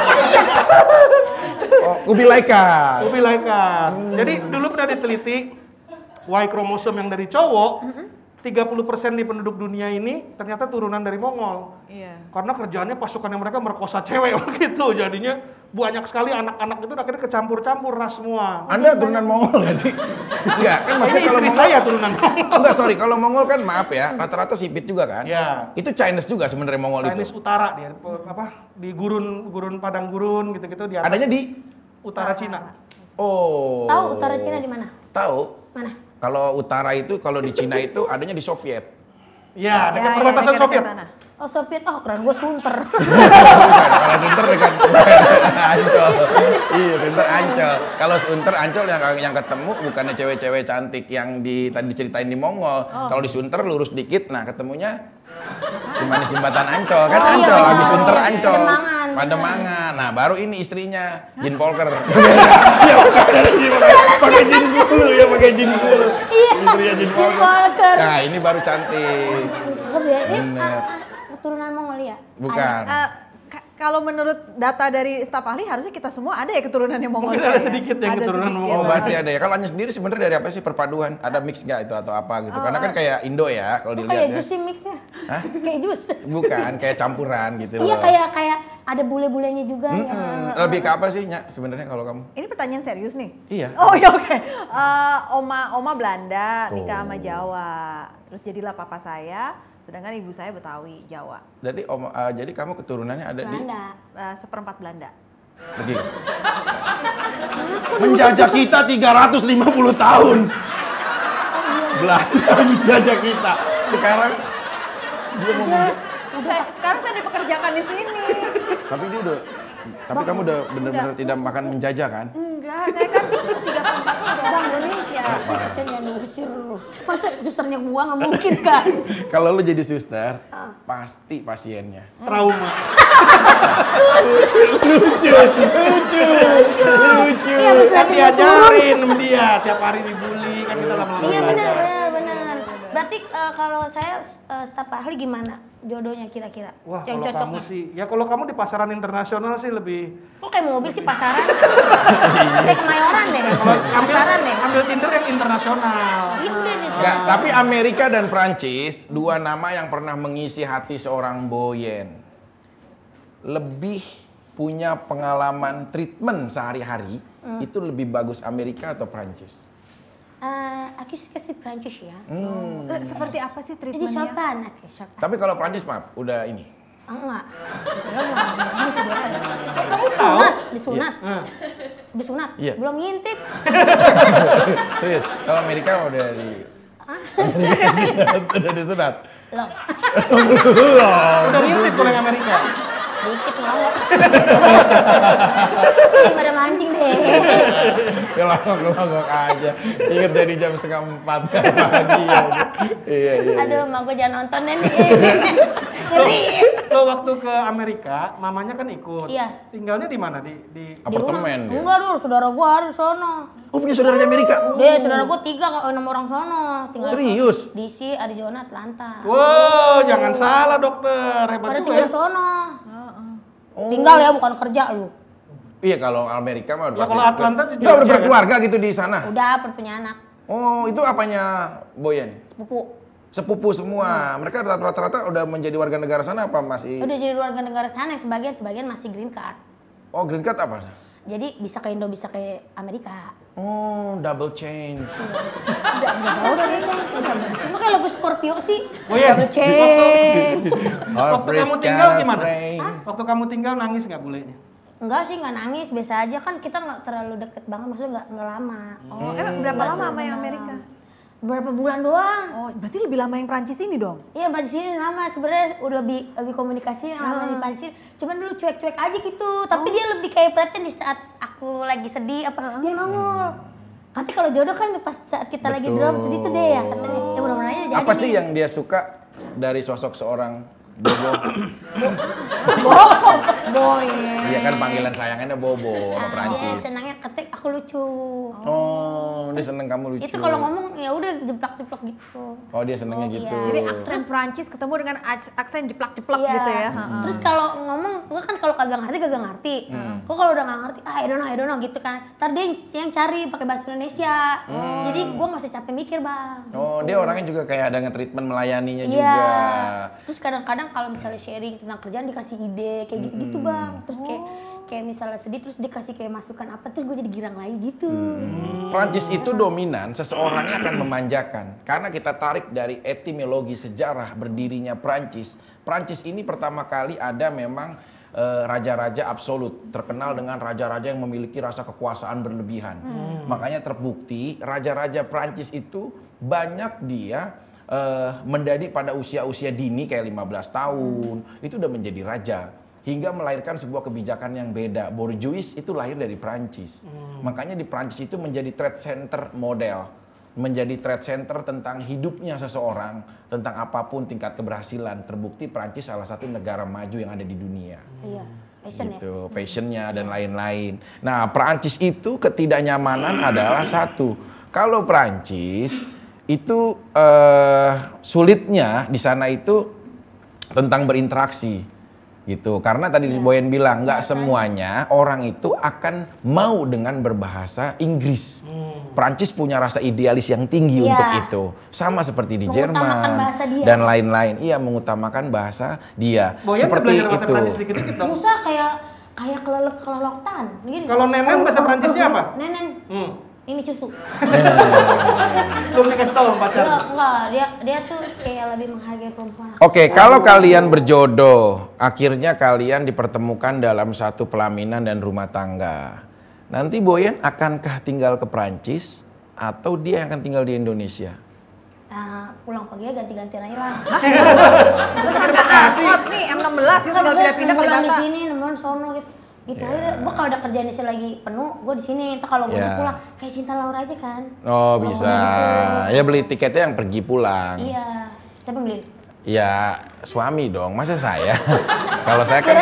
Kubilai Khan. Kubilai Khan. Jadi dulu pernah diteliti Y kromosom yang dari cowok 30% di penduduk dunia ini ternyata turunan dari Mongol. Iya. Karena kerjaannya pasukannya mereka merkosa cewek gitu. Jadinya banyak sekali anak-anak itu akhirnya kecampur-campur ras semua. Anda turunan Mongol nggak sih? Enggak, kan Ini maksudnya kalau istri Mongol, saya turunan Mongol. enggak, sorry, kalau Mongol kan maaf ya, rata-rata sipit juga kan? Ya. Itu Chinese juga sebenarnya Mongol Chinese itu. utara dia di gurun padang gurun gitu-gitu di atas Adanya di utara Cina. Oh. Tahu utara Cina di mana? Tahu. Mana? Kalau utara itu, kalau di Cina itu adanya di Soviet. Ya, dekat Ya, perbatasan dekat Soviet. sana. Oh, Soviet. Oh, keren gua Sunter. Bukan, kalau Sunter dekat Ancol. Iya, Sunter Ancol. Kalau Sunter Ancol yang ketemu bukannya cewek-cewek cantik yang tadi diceritain di Mongol. Kalau di Sunter lurus dikit, nah ketemunya si manis jembatan Ancol kan Oh, iya, Ancol, benar. habis Sunter Iya, Ancol. Pademangan, Pademangan. Nah, baru ini istrinya Jin Polker. Iya, pakai jeans dulu ya, pakai jeans dulu. Iya. Istrinya Jin Polker. Polker. Nah, ini baru cantik. Cakep ya. Ini Bener. keturunan Mongolia. Bukan. Kalau menurut data dari staf ahli harusnya kita semua ada ya keturunannya Mongolia. Mungkin ada ya? sedikit yang Ada keturunan sedikit. Oh, Mongol. berarti ada ya. Kalau Anya sendiri sebenarnya dari apa sih perpaduan? Ada mix nggak itu atau apa gitu? Karena kan kayak Indo ya kalau dilihat Kayak ya. jus sih mixnya. Hah? Kayak jus. Bukan, kayak campuran gitu loh. Iya, kayak ada bule-bulenya juga. Ya. Lebih ke apa sih, Nyak, sebenarnya kalau kamu? Ini pertanyaan serius nih. Iya. Oh ya oke. Oma Belanda nikah sama Jawa. Terus jadilah papa saya, sedangkan ibu saya Betawi Jawa. Jadi jadi kamu keturunannya ada di Belanda. Seperempat Belanda. Pergi. Menjajah kita 350 tahun. Belanda menjajah kita. Sekarang dia mau Sekarang saya dipekerjakan di sini. Tapi kamu udah benar-benar tidak makan menjajah kan? Enggak, saya kan 3 tahun udah Bang Indonesia. Kasian diusir. Masa susternya gua nggak mungkin kan? Kalau lu jadi suster, pasti pasiennya Trauma. lucu. Iya, habis Kan lagi diajarin sama dia, tiap hari dibully kan kita lama-lama Iya belajar. benar. Berarti kalau saya staf ahli gimana jodohnya kira-kira? Wah, Yang kalau cocoknya? kamu sih, ya kalau kamu di pasaran internasional sih lebih. Kok kayak mobil sih pasaran? Kayak Kemayoran deh. Pasaran deh. Ambil Tinder yang internasional. Iya udah nih. Enggak, tapi Amerika dan Prancis, dua nama yang pernah mengisi hati seorang Boyen. Lebih punya pengalaman treatment sehari-hari, itu lebih bagus Amerika atau Prancis? Aku suka si Prancis ya. Seperti apa sih Jadi treatmentnya? sopan, aku sopan. Tapi kalau Prancis maaf, udah ini. Enggak. Belum Kamu tahu? disunat. Nah, Disunat. Iya. Belum ngintip. Serius, kalau Amerika udah di udah disunat. Loh, udah ngintip kalau yang Amerika. dikit ngelawak. Pada mancing deh. Ngelongok aja. Ingat dari jam 3:30 pagi ya. Iya. Aduh, mak gue jangan nonton deh nih. Ngeri. Lo waktu ke Amerika, mamanya kan ikut. Iya. Tinggalnya di mana? Di Apartemen dia. Enggak dulu, saudara gue ada di sono. Oh, punya saudara di Amerika? Deh, saudara gue 6 orang sono. Tinggal Serius? DC, Arizona, Atlanta. Wow, jangan salah dokter, hebat Pada juga tinggal ya. di sono. Tinggal ya, bukan kerja lu. Iya, kalau Amerika mah Ya, kalau Atlanta di udah Georgia, berkeluarga gitu di sana. Udah punya anak, Oh, itu apanya Boyen? sepupu. Sepupu semua. Mereka rata-rata udah menjadi warga negara sana apa masih? Udah jadi warga negara sana, sebagian masih green card. Oh, green card apa? Jadi bisa ke Indo, bisa ke Amerika. Oh, double change. Udah tahu udah ceng. Cuma kayak logo Scorpio sih. Oh iya, Double ceng. Waktu kamu tinggal gimana? Waktu kamu tinggal nangis nggak bulenya? Enggak sih, nggak nangis, biasa aja kan kita nggak terlalu deket banget, maksudnya nggak lama. Oh, berapa lama sama yang Amerika? Berapa bulan doang? Oh, berarti lebih lama yang Prancis ini dong? Iya, Prancis ini lama sebenarnya udah lebih komunikasi yang lama di Prancis. Cuman dulu cuek-cuek aja gitu. Tapi dia lebih kayak perhatian di saat aku lagi sedih apa dia nongol. Nanti kalau jodoh kan pas saat kita lagi drop sedih tuh deh ya katanya. Ya mudah-mudahan aja jadi. Apa sih yang dia suka dari sosok seorang Bobo? Boy. Iya kan panggilan sayangannya Bobo sama Dia Prancis. senangnya ketik aku lucu. Oh, dia seneng kamu lucu. Itu kalau ngomong ya udah jeplak-jeplak gitu. Oh, dia senengnya gitu. iya. Jadi aksen Prancis ketemu dengan aksen jeplak-jeplak Iya. gitu ya. Terus kalau ngomong, gue kan kalau kagak ngerti. Gue kalau udah nggak ngerti, I don't know gitu kan. Ntar dia yang cari pakai bahasa Indonesia. Jadi gue nggak usah capek mikir bang. Oh, dia orangnya juga kayak ada nge-treatment melayaninya Iya. juga. Terus kadang-kadang kalau misalnya sharing tentang kerjaan dikasih ide kayak gitu-gitu bang. Terus kayak misalnya sedih terus dikasih kayak masukan apa terus gue jadi girang lagi gitu. Prancis itu dominan, seseorangnya akan memanjakan. Karena kita tarik dari etimologi sejarah berdirinya Prancis. Prancis ini pertama kali ada memang raja-raja absolut, terkenal dengan raja-raja yang memiliki rasa kekuasaan berlebihan. Makanya terbukti raja-raja Prancis itu banyak dia menjadi pada usia-usia dini kayak 15 tahun, itu udah menjadi raja. Hingga melahirkan sebuah kebijakan yang beda. Bourgeois itu lahir dari Prancis. Makanya di Prancis itu menjadi trade center model. Menjadi trade center tentang hidupnya seseorang, tentang apapun tingkat keberhasilan. Terbukti Prancis salah satu negara maju yang ada di dunia. Iya, passion ya. Gitu, passionnya dan lain-lain. Nah, Prancis itu ketidaknyamanan adalah satu. Kalau Prancis itu sulitnya di sana itu tentang berinteraksi. Gitu, karena tadi Boyen bilang nggak semuanya orang itu akan mau dengan berbahasa Inggris. Prancis punya rasa idealis yang tinggi untuk itu, sama seperti di Mengutamakan Jerman bahasa dia. dan lain-lain. Iya, mengutamakan bahasa dia. Boyan Seperti belajar bahasa itu. Prancis dikit-dikit dong. Susah kayak kelolokan. Gini. Kalau nenen bahasa Prancisnya apa? Nenen. ini cucu. Belum dikasih tahu pacar. Enggak, dia tuh kayak lebih menghargai perempuan. Oke, kalau kalian berjodoh, akhirnya kalian dipertemukan dalam satu pelaminan dan rumah tangga. Nanti Boyen akankah tinggal ke Prancis atau dia yang akan tinggal di Indonesia? Pulang pergi ganti-gantian aja lah. Sampai angkot nih M16 itu tinggal pindah-pindah kali pulang di Batak. sini, nemenin sono gitu. Gitu aja. Gue kalau ada kerjaan isi lagi penuh, gue di sini. Entar kalau gue pulang kayak Cinta Laura aja kan. Oh, bisa. Ya beli tiketnya yang pergi pulang. Iya. Siapa beli? Ya suami dong, masa saya? Kalau saya kan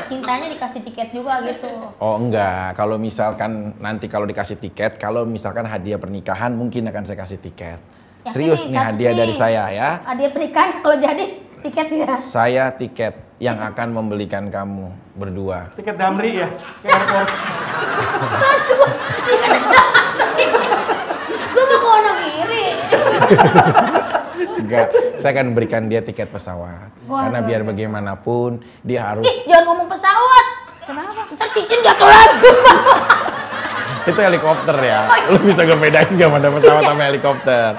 Cintanya dikasih tiket juga gitu. oh enggak, kalau misalkan nanti kalau dikasih tiket, kalau misalkan hadiah pernikahan mungkin akan saya kasih tiket. Yakin Serius nih, nih hadiah dari saya ya. Hadiah pernikahan kalau jadi tiket ya. Saya tiket yang akan membelikan kamu berdua. Tiket Damri ya, ke airport. Gue mau ke Wono kiri. Enggak, saya akan berikan dia tiket pesawat. Karena biar bagaimanapun dia harus. Ih, jangan ngomong pesawat. Kenapa? Ntar cincin jatuh lagi. Itu helikopter ya. Lu bisa ngebedain gak mana pesawat sama helikopter.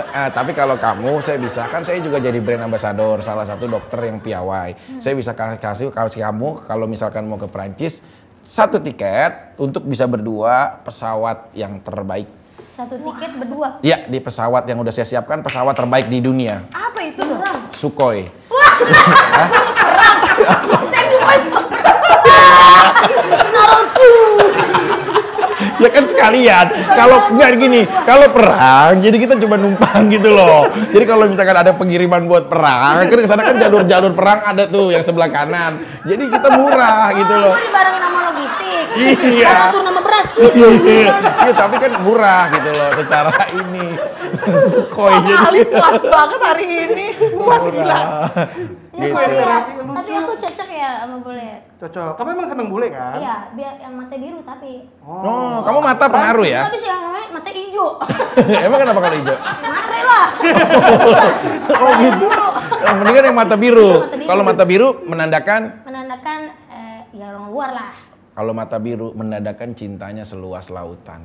Tapi kalau kamu, saya bisa, kan saya juga jadi brand ambassador, salah satu dokter yang piawai. Saya bisa kasih kamu, kalau misalkan mau ke Prancis, satu tiket untuk bisa berdua pesawat yang terbaik. Satu tiket berdua. Ya, di pesawat yang udah saya siapkan, pesawat terbaik di dunia. Apa itu dong? Sukhoi. Dan Sukhoi. Naruto. Ya kan sekalian. Kalau enggak gini, kalau perang jadi kita cuma numpang gitu loh. Jadi kalau misalkan ada pengiriman buat perang, kan kesana kan jalur-jalur perang ada tuh yang sebelah kanan. Jadi kita murah gitu loh. Itu dibarengin sama logistik. Iya. Kalau tur nama beras tuh. Iya, tapi kan murah gitu loh secara ini. Sukhoi jadi. Ali puas banget hari ini. Puas gila. Gitu. Tapi aku cocok ya sama bule. Cocok. Kamu emang seneng bule kan? Iya, biar yang mata biru tapi. Oh, kamu mata pengaruh ya? Tapi sih yang lain mata hijau. Emang kenapa kalau hijau? Matre lah. Oh gitu. Mendingan yang mata biru. Mata biru. Kalau mata biru menandakan Menandakan ya orang luar lah. kalau mata biru menandakan cintanya seluas lautan.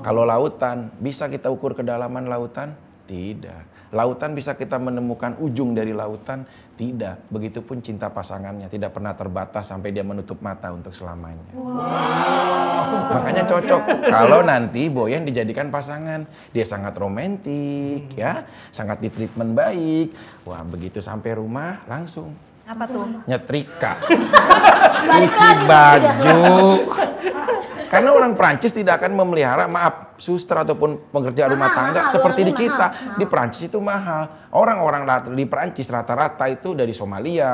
Kalau lautan, bisa kita ukur kedalaman lautan? Tidak. Lautan bisa kita menemukan ujung dari lautan? Tidak. Begitupun cinta pasangannya, tidak pernah terbatas sampai dia menutup mata untuk selamanya. Makanya cocok. Kalau nanti Boyen dijadikan pasangan, dia sangat romantis, ya, sangat ditreatment baik. Wah, begitu sampai rumah langsung Apa tuh? nyetrika, Balik cuci lagi baju. Karena orang Prancis tidak akan memelihara, maaf, suster ataupun pekerja rumah tangga mahal, seperti di mahal, kita. mahal. Di Prancis itu mahal. Orang-orang di Prancis rata-rata itu dari Somalia,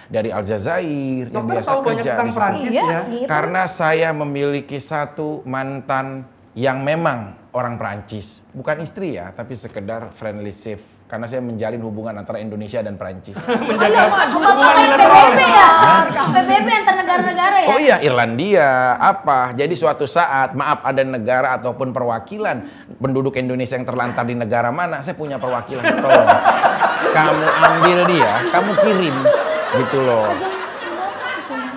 dari Aljazair yang Dokter biasa tahu banyak kerja tentang di situ. Prancis ya. Iya. Karena saya memiliki satu mantan yang memang orang Prancis, bukan istri ya, tapi sekedar friendship. Karena saya menjalin hubungan antara Indonesia dan Prancis. Apa kayak PBB ya? PBB antar negara-negara ya? Oh iya, Irlandia, apa. Jadi suatu saat, maaf ada negara ataupun perwakilan penduduk Indonesia yang terlantar di negara mana, saya punya perwakilan. Tolong, kamu ambil dia, kamu kirim, gitu loh.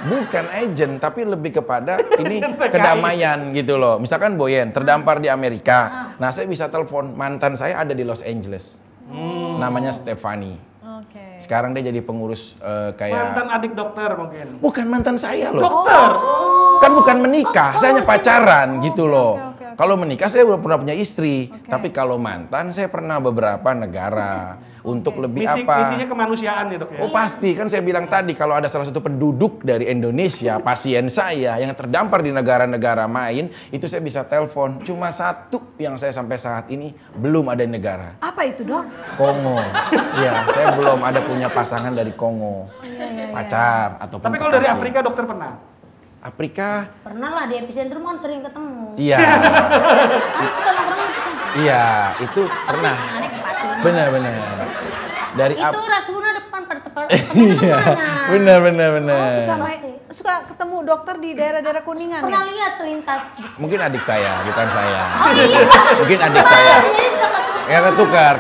Bukan agent, tapi lebih kepada ini kedamaian gitu loh. Misalkan Boyen terdampar di Amerika, nah saya bisa telepon mantan saya ada di Los Angeles, namanya Stephanie. Oke. Sekarang dia jadi pengurus kayak Mantan adik dokter mungkin. bukan mantan saya loh. Dokter. Kan bukan menikah, saya hanya pacaran gitu loh. oke. Kalau menikah saya belum pernah punya istri, tapi kalau mantan saya pernah beberapa negara untuk lebih apa? Misinya kemanusiaan ya dok ya. Oh pasti, kan saya bilang tadi kalau ada salah satu penduduk dari Indonesia, pasien saya yang terdampar di negara-negara main, itu saya bisa telepon. Cuma satu yang saya sampai saat ini belum ada di negara. Apa itu dong? Kongo. Iya, saya belum ada punya pasangan dari Kongo. Pacar ataupun Tapi kalau dari kekasih. Afrika dokter pernah? Afrika, Pernah lah di epicentrum kan sering ketemu. iya. Kan suka nongkrong di epicentrum. Iya, itu pernah. Aneh ke Patimah. Benar-benar. Dari Itu Rasuna depan pada tepat. Iya, benar-benar. Suka ketemu dokter di daerah-daerah Kuningan Pernah ya? lihat selintas gitu. Mungkin adik saya, bukan saya. Oh iya. Mungkin adik saya. Jadi suka ketemu. Ya ketukar.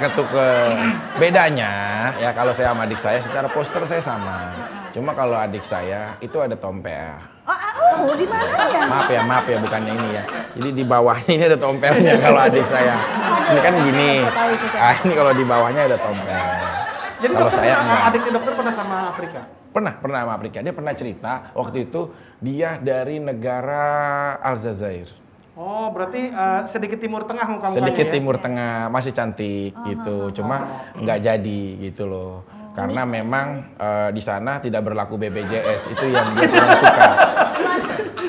Bedanya ya kalau saya sama adik saya secara poster saya sama. Cuma kalau adik saya itu ada Tom PA. tahu di mananya. Maaf ya, bukannya ini ya. Jadi di bawahnya ini ada tompelnya kalau adik saya. Ini kan gini. Ini kalau di bawahnya ada tompel. Jadi kalau dokter saya adiknya dokter pernah sama Afrika? Pernah sama Afrika. Dia pernah cerita waktu itu dia dari negara Aljazair. Oh, berarti sedikit timur tengah muka-mukanya Sedikit ya? timur tengah, masih cantik gitu. Cuma nggak jadi gitu loh. Karena memang di sana tidak berlaku BPJS. Itu yang dia kurang suka. Mas,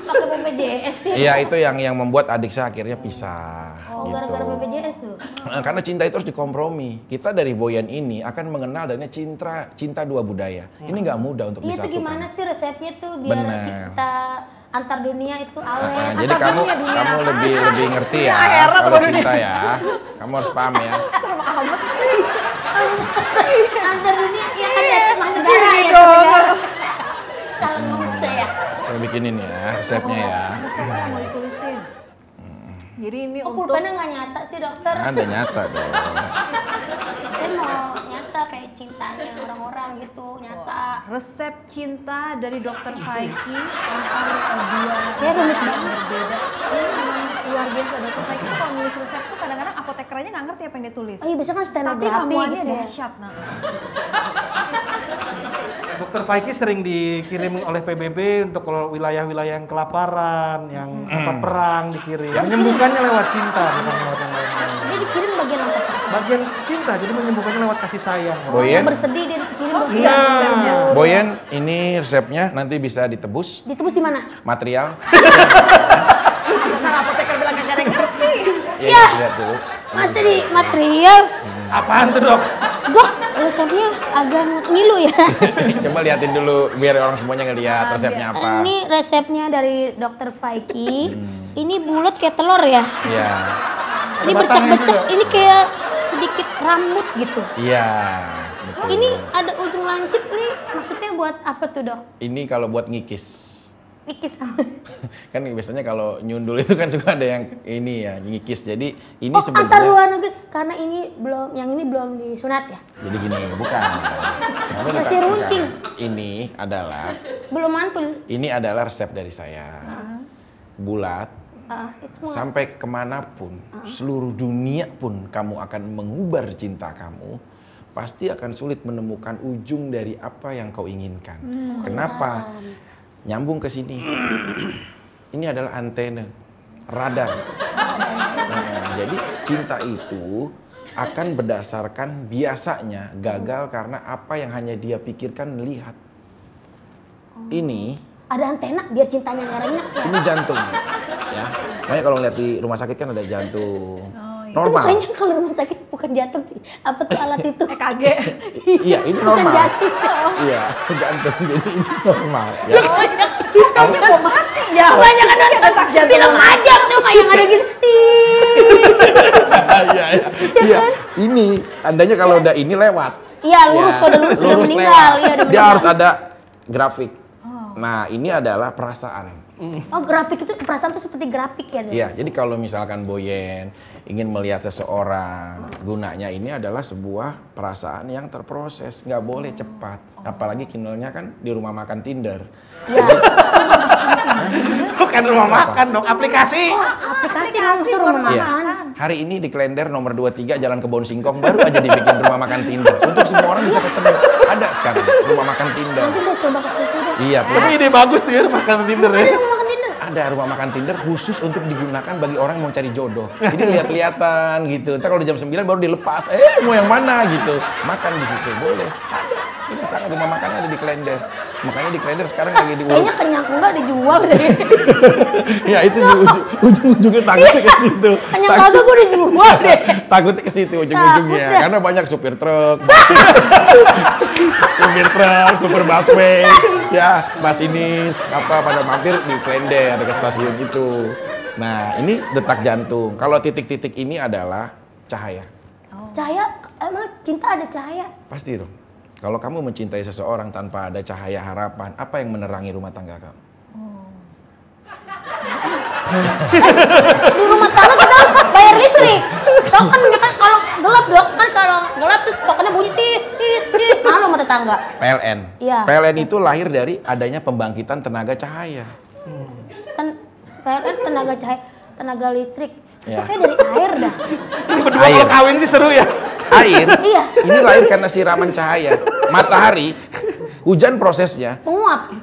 pakai BPJS sih. Iya, itu yang membuat adik saya akhirnya pisah. Oh, gitu. gara-gara BPJS tuh. Karena cinta itu harus dikompromi. Kita dari Boyan ini akan mengenal adanya cinta dua budaya. Ini nggak mudah untuk Iya disatukan. tuh gimana sih resepnya tuh biar Bener. cinta antar dunia itu awet. Nah, jadi kamu lebih ngerti ya kalau cinta ya. Kamu harus paham ya. Antar dunia ya kan ya teman negara ya. Negara. Salah ngomong saya. Saya bikinin ya resepnya ya. Resepnya mau ditulisin. Jadi ini Oh, untuk pulpennya nggak nyata sih dokter. Ada nyata dong. Saya mau nyata kayak cintanya orang-orang gitu, nyata. resep cinta dari Dokter Faiki tentang dua Ya, rumit yang banget. berbeda. Ini memang luar biasa. Dokter Faiki tuh kalau nulis resep tuh kadang-kadang apoteker aja nggak ngerti apa yang dia tulis. Oh iya, biasanya kan Tapi stenografi ramuannya gitu ya. dahsyat. Nah. Dokter Faiki sering dikirim oleh PBB untuk kalau wilayah-wilayah yang kelaparan, yang tempat perang dikirim. Menyembuhkannya lewat cinta, bukan lewat yang lain-lain. Dia dikirim bagian apa? Pak? Bagian cinta, jadi menyembuhkannya lewat kasih sayang. Boyen, Bersedih dia dikirim bersedih. Nah, Boyen, ini resepnya nanti bisa ditebus Ditebus di mana? material. Pantesan apoteker bilang gak ada yang ngerti. Ya. Lihat dulu. Masih di material. apaan tuh dok? Dok, resepnya agak ngilu ya. Coba liatin dulu biar orang semuanya ngeliat resepnya apa. Ini resepnya dari Dokter Faiki. Ini bulat kayak telur ya. Iya. Ini batangnya bercak-bercak, juga. ini kayak sedikit rambut gitu. Iya. Betul. Ini ada ujung lancip nih, maksudnya buat apa tuh dok? Ini kalau buat ngikis. Ikis. Kan biasanya kalau nyundul itu kan suka ada yang ini ya, ngikis. Jadi ini Oh, antar sebenarnya luar negeri, karena ini belum, yang ini belum disunat ya? jadi gini, bukan. Kamu Kasih bukan. runcing. Ini adalah Belum mantul. resep dari saya. Bulat. Itu mah. Sampai kemanapun, seluruh dunia pun kamu akan mengubar cinta kamu, pasti akan sulit menemukan ujung dari apa yang kau inginkan. Kenapa? Nyambung ke sini. Ini adalah antena, radar. Nah, jadi cinta itu akan berdasarkan biasanya gagal karena apa yang hanya dia pikirkan lihat. Ini Ada antena biar cintanya nggak renyah ya. ini jantung, ya. Makanya kalau lihat di rumah sakit kan ada jantung. Itu Normal. makanya kalau rumah sakit bukan jantung sih. Apa tuh alat itu? EKG. Iya, ini Bukan normal. jantung. Iya, jantung. Jadi ini normal. Ya. Katanya mau mati ya. Kebanyakan nonton film ajab tuh kayak yang ada gitu. Iya, iya. Iya. Ini tandanya kalau udah ini lewat. Iya, lurus Ya, kalau udah lurus udah lurus meninggal. lewat. Iya, udah Dia meninggal. harus ada grafik. Nah, ini adalah perasaan. Oh, grafik itu perasaan tuh seperti grafik ya, Dok? Iya, jadi kalau misalkan Boyen ingin melihat seseorang, gunanya ini adalah sebuah perasaan yang terproses, nggak boleh cepat. Apalagi Kindle-nya kan di rumah makan Tinder. Iya. Bukan rumah makan dok, aplikasi. Oh, aplikasi langsung rumah Iya. makan. Hari ini di kalender nomor 23 Jalan Kebon Singkong baru aja dibikin rumah makan Tinder. Untuk semua orang bisa ketemu. Ada sekarang rumah makan Tinder. Nanti saya coba ke situ deh. Iya, Tapi ide bagus tuh ya makan Tinder ya. Ada rumah makan Tinder. ada rumah makan Tinder khusus untuk digunakan bagi orang yang mau cari jodoh. Jadi lihat-lihatan gitu. Ntar kalau di jam 9 baru dilepas. Mau yang mana gitu. Makan di situ boleh. Ada. Ini sekarang rumah makannya ada di kalender. Makanya di kalender sekarang lagi diurus. Kayaknya kenyang enggak dijual deh. Ya itu di ujung-ujungnya takutnya ke situ. Kenyang kagak gue dijual deh. Takutnya ke situ ujung-ujungnya. Takut dah. Karena banyak supir truk. Supir truk, supir busway, ya, masinis, apa pada mampir di kalender dekat stasiun itu. Nah, ini detak jantung. Kalau titik-titik ini adalah cahaya. Cahaya, emang cinta ada cahaya? Pasti dong. Kalau kamu mencintai seseorang tanpa ada cahaya harapan, apa yang menerangi rumah tangga kamu? Di rumah tangga kita harus bayar listrik. Dok kan kalau gelap dok kan kalau gelap terus pokoknya bunyi tit tit tit. Malu sama tetangga. PLN. Iya. PLN itu lahir dari adanya pembangkitan tenaga cahaya. PLN tenaga cahaya, tenaga listrik. Itu Ya. kayak dari air dah. Ini berdua Air. kalau kawin sih seru ya. Air, Iya. ini lahir karena siraman cahaya. Matahari, hujan prosesnya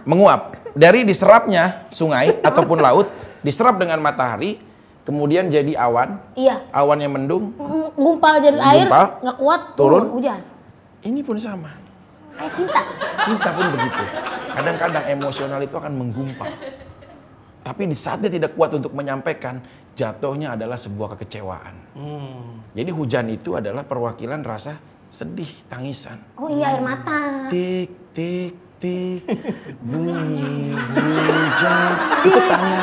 menguap. Dari diserapnya sungai ataupun laut, diserap dengan matahari, kemudian jadi awan. Iya. Awannya mendung, Gumpal jadi air, Gumpal, nggak kuat, turun. hujan. ini pun sama. Kayak cinta. Cinta pun begitu. Kadang-kadang emosional itu akan menggumpal. Tapi di saat dia tidak kuat untuk menyampaikan, jatuhnya adalah sebuah kekecewaan. Jadi hujan itu adalah perwakilan rasa sedih, tangisan. Oh iya, air mata. Tik, tik, tik, bunyi hujan. Itu tanya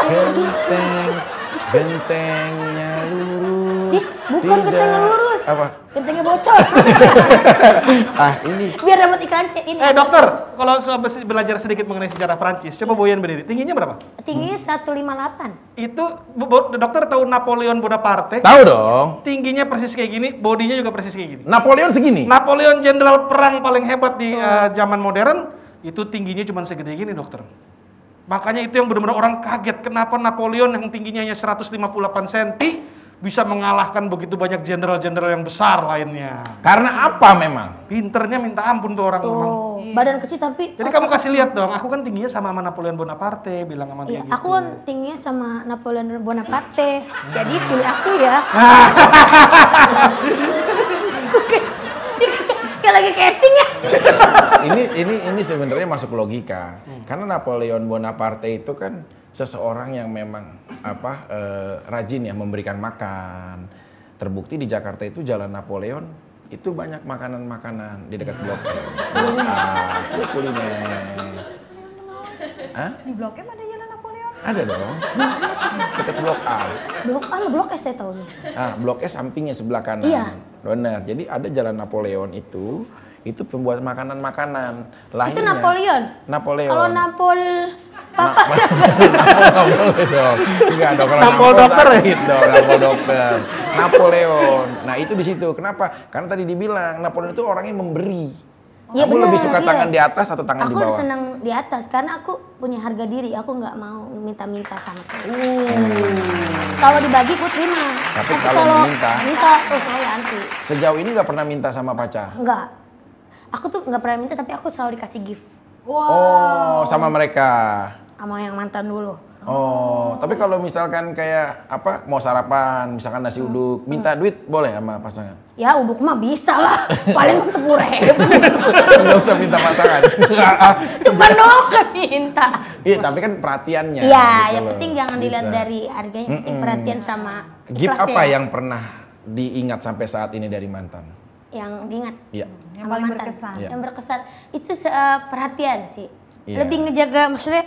benteng, bentengnya lurus. Ih, bukan tidak- bentengnya lurus. Apa? Bentengnya bocor. Ini Biar dapat iklan C ini. Dokter, kalau belajar sedikit mengenai sejarah Prancis, coba Boyan berdiri. Tingginya berapa? Tingginya 158. Itu dokter tahu Napoleon Bonaparte? tahu dong. Tingginya persis kayak gini, bodinya juga persis kayak gini. Napoleon segini. Napoleon jenderal perang paling hebat di zaman modern, itu tingginya cuma segede gini, dokter. Makanya itu yang benar-benar orang kaget, kenapa Napoleon yang tingginya hanya 158 cm bisa mengalahkan begitu banyak jenderal-jenderal yang besar lainnya. Karena apa memang? Pinternya minta ampun tuh orang memang. Oh, badan kecil tapi Jadi kamu kasih lihat dong, aku kan tingginya sama Napoleon Bonaparte, bilang sama dia iya, gitu. aku kan tingginya sama Napoleon Bonaparte. Jadi pilih aku ya. Kayak lagi casting ya. ini sebenarnya masuk logika. Karena Napoleon Bonaparte itu kan seseorang yang memang rajin ya memberikan makan. Terbukti di Jakarta itu Jalan Napoleon itu banyak makanan-makanan di dekat Blok M. Kuliner. Hah? Di Blok M ada Jalan Napoleon? Ada dong. Dekat Blok A. Blok S saya tahunya. Blok S sampingnya sebelah kanan. Iya. Benar. Jadi ada Jalan Napoleon itu pembuat makanan-makanan. Itu Napoleon. Napoleon. Kalau Papa Nggak boleh dong. Enggak dong. Kalau Nampol dokter ya? sakit dong, Nampol dokter. Napoleon. Nah itu di situ. Kenapa? Karena tadi dibilang Napoleon itu orangnya memberi. Iya, Kamu lebih suka iya. tangan di atas atau tangan di Aku bawah? senang di atas karena aku punya harga diri. Aku nggak mau minta-minta sama cewek. Kalau dibagi aku terima. Tapi kalau minta, saya anti. Sejauh ini nggak pernah minta sama pacar? Enggak. Aku tuh nggak pernah minta tapi aku selalu dikasih gift Oh, sama mereka. sama yang mantan dulu. Oh, tapi kalau misalkan kayak mau sarapan, misalkan nasi uduk, minta duit boleh sama pasangan? Ya uduk mah bisa lah. Paling 10.000. Nggak usah minta pasangan. Cuma dong minta. Iya, tapi kan perhatiannya. Iya, gitu yang loh. penting jangan dilihat Bisa. dari harganya, yang penting perhatian sama Gift ikhlasnya. apa yang pernah diingat sampai saat ini dari mantan? Yang diingat? Iya. Yang Sama paling mantan. berkesan. Iya. Yang berkesan itu perhatian sih. Iya. Lebih ngejaga maksudnya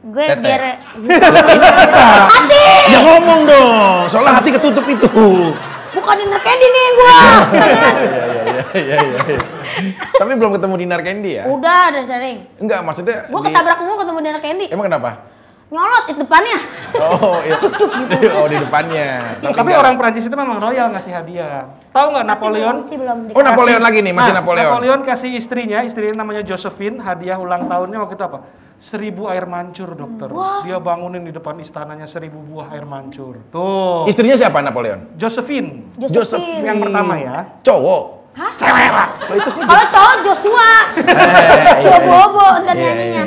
gue Tete. biar Hati! Ya ngomong dong, soalnya hati ketutup itu. bukan dinner candy nih gue. Iya. Tapi belum ketemu Dinar Candy ya? Udah sering. Enggak, maksudnya Gue ketabrak mulu ketemu dinner candy. Emang kenapa? Nyolot di depannya. Oh, iya. Cuk gitu. Oh, di depannya. Tapi enggak. orang Prancis itu memang royal ngasih hadiah. Tahu nggak Napoleon? Sih belum Oh, Napoleon Kasih- lagi nih, masih Nah, Napoleon. Napoleon kasih istrinya namanya Josephine, hadiah ulang tahunnya waktu itu apa? 1000 air mancur, dokter. Dia bangunin di depan istananya 1000 buah air mancur. Tuh. Istrinya siapa Napoleon? Josephine. Josephine. Yang pertama ya. Cowok. Cewek lah. Oh, itu kan Kalau cowok Joshua. Dia bobo ntar nyanyinya.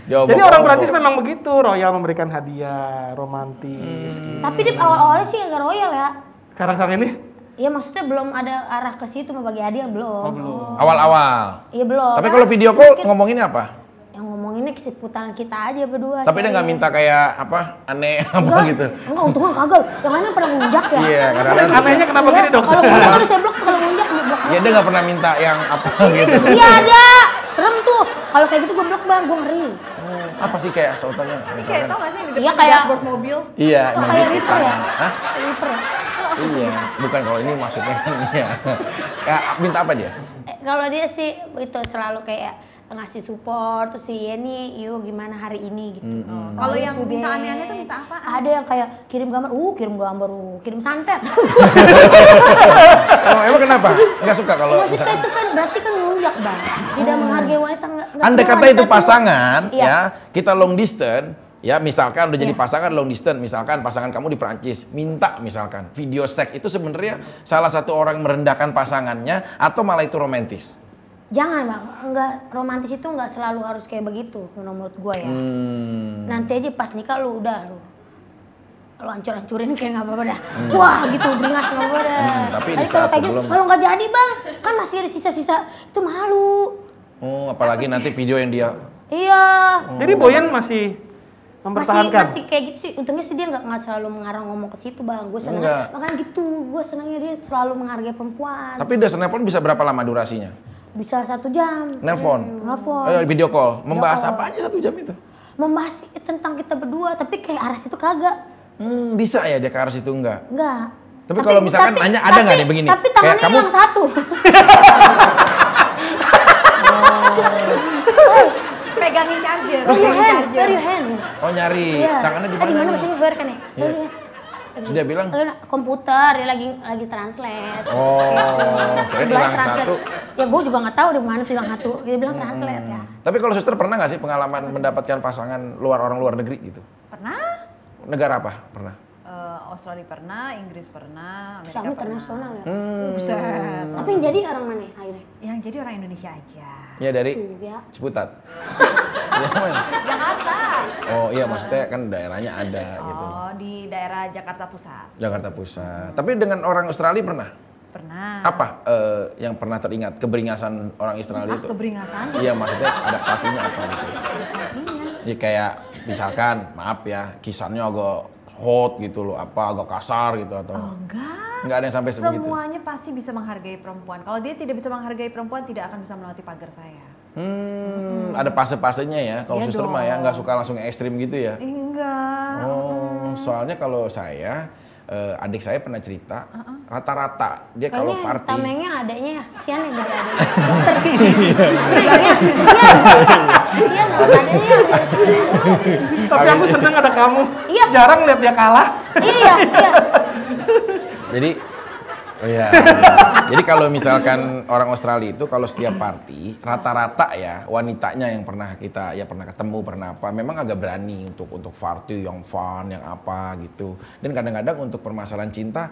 Jadi orang Prancis memang begitu, royal memberikan hadiah, romantis. gitu. Tapi dia awal-awalnya sih agak royal ya. Sekarang ini? Iya maksudnya belum ada arah ke situ mau bagi hadiah belum. Belum. Awal-awal. Iya belum. Tapi kalau video call ngomonginnya apa? Yang ngomonginnya seputaran kita aja berdua. Tapi dia nggak minta kayak aneh apa gitu. Enggak, untungnya kagak. Yang lainnya pernah ngunjak ya. Iya, kadang-kadang. Anehnya kenapa Iya, gini, dokter? Kalau ngunjak harus saya blok, kalau ngunjak gue blok. Ya dia nggak pernah minta yang apa gitu. Iya ada. Serem tuh. Kalau kayak gitu gue blok bang, gue ngeri. Apa sih kayak contohnya? Kayak tau gak sih di Iya, depan kayak- dashboard mobil? Iya, Kok nah kayak gitu Reaper ya? kan. Hah? Reaper ya. Iya, bukan kalau ini maksudnya kan iya. Ya, minta apa dia? Kalau dia sih itu selalu kayak ngasih support terus si Yeni, yuk gimana hari ini gitu. Kalau yang itu minta deh. aneh-aneh tuh minta apa? Ada yang kayak kirim gambar, kirim santet. Oh, emang kenapa? Nggak suka kalau Maksudnya misalkan- itu kan berarti kan ngelunjak bang. Tidak menghargai wanita nggak Andai semua kata wanita itu tuh- pasangan, Iya. ya kita long distance, Ya misalkan udah jadi pasangan long distance, misalkan pasangan kamu di Perancis, minta misalkan video seks, itu sebenarnya salah satu orang merendahkan pasangannya atau malah itu romantis? Jangan bang, enggak romantis itu enggak selalu harus kayak begitu menurut gue ya. Nanti aja pas nikah lu hancur-hancurin kayak nggak apa-apa dah. Wah gitu beringas nggak apa-apa dah. Tapi di saat sebelum kalau nggak jadi bang, kan masih ada sisa-sisa itu malu. Oh apalagi nanti video yang dia. Iya. Jadi Boyan masih mempertahankan. Masih kayak gitu sih. Untungnya sih dia nggak selalu mengarang ngomong ke situ bang. Gue seneng. Makanya gitu. Gue senangnya dia selalu menghargai perempuan. Tapi udah nelpon bisa berapa lama durasinya? Bisa 1 jam. Nelpon. Video call. Membahas apa aja 1 jam itu? Membahas tentang kita berdua. Tapi kayak Aras itu kagak. Bisa ya dia ke arah situ enggak? Enggak. Tapi kalau misalkan nanya ada nggak nih begini? Tapi tangannya kamu... hilang 1. Pegangin charger. Where your hand? Oh nyari. Iya. Tangannya di mana? Di mana maksudnya where kan ya? Iya. Dia bilang komputer, dia lagi translate. Oh, sebelah hilang translate. 1. Ya gue juga nggak tahu di mana tuh hilang 1. Dia bilang translate ya. Tapi kalau suster pernah nggak sih pengalaman mendapatkan pasangan orang luar negeri gitu? Pernah. Negara apa? Pernah? Australia pernah, Inggris pernah, Amerika Sama pernah. internasional ya. Buset. Tapi yang jadi orang mana akhirnya? Yang jadi orang Indonesia aja. Ya dari Tuh ya. Ciputat. Ya, mana? Jakarta. Oh iya maksudnya kan daerahnya ada gitu. Oh, di daerah Jakarta Pusat. Jakarta Pusat. Tapi dengan orang Australia pernah? Pernah. Apa yang pernah teringat keberingasan orang Australia itu? Keberingasan? Iya maksudnya adaptasinya apa gitu? Adaptasinya. Ya kayak misalkan maaf ya kisahnya agak hot gitu loh, apa agak kasar gitu atau? Oh, enggak. Enggak ada yang sampai sebegitu. Semuanya pasti bisa menghargai perempuan. Kalau dia tidak bisa menghargai perempuan, tidak akan bisa melewati pagar saya. Ada fase-fasenya ya. Kalau Iya suster mah ya nggak suka langsung ekstrim gitu ya. Enggak. Oh, soalnya kalau saya adik saya pernah cerita rata-rata dia kalau Kayaknya party tamengnya adanya ya. Kesian ya jadi adanya. Dokter. Kesian adanya. Tapi aku seneng ada kamu. Iya. Jarang lihat dia kalah. Iya. jadi iya. Jadi kalau misalkan orang Australia itu kalau setiap party rata-rata ya wanitanya yang pernah kita ya pernah ketemu pernah apa memang agak berani untuk party yang fun yang apa gitu. Dan kadang-kadang untuk permasalahan cinta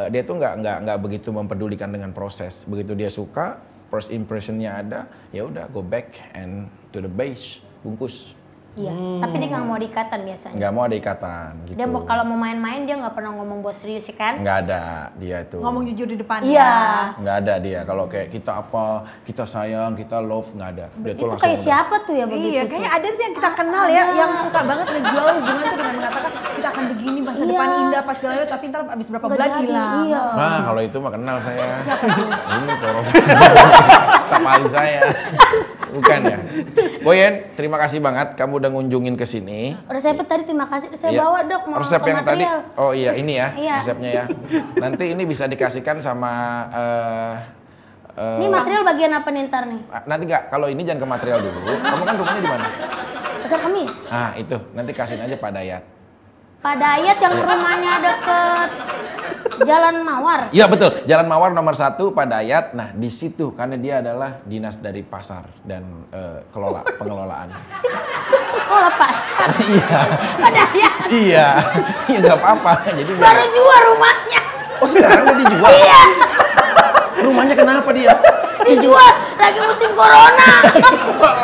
dia tuh nggak begitu mempedulikan dengan proses. Begitu dia suka first impressionnya ada ya udah go back and to the base bungkus. Iya, tapi dia nggak mau ada ikatan biasanya. Nggak mau ada ikatan gitu. Dia kalau mau main-main dia nggak pernah ngomong buat serius ya kan? Nggak ada dia itu. Ngomong jujur di depan. Iya. Nggak ada dia. Kalau kayak kita apa, kita sayang, kita love, nggak ada. Dia Itu kayak siapa tuh ya begitu? Iya, kayaknya ada sih yang kita kenal ya, yang suka banget ngejual hubungan tuh dengan mengatakan kita akan begini masa depan indah pas segala macam, tapi ntar abis berapa Nggak bulan jadi, hilang. iya. Nah, kalau itu mah kenal saya. Ini korom. Staf ahli saya. Bukan ya. Boyen, terima kasih banget kamu udah ngunjungin ke sini. Resep tadi terima kasih. Saya Iya. bawa dok mau resep ke yang tadi. material. Oh iya, ini ya Iya. resepnya ya. Nanti ini bisa dikasihkan sama Ini material bagian apa nih ntar nih? nanti nggak, kalau ini jangan ke material dulu. Kamu kan rumahnya di mana? Pasar Kemis. Ah, itu. Nanti kasihin aja Pak Dayat. Pak Dayat yang rumahnya deket Jalan Mawar. Iya betul, Jalan Mawar nomor 1 Pak Dayat. Nah di situ karena dia adalah dinas dari pasar dan pengelolaan. Oh pasar. Iya. Pak Dayat. Iya, iya nggak apa-apa. Jadi Baru jual rumahnya. Oh sekarang udah dijual? Iya. Rumahnya kenapa dia? Dijual lagi musim corona.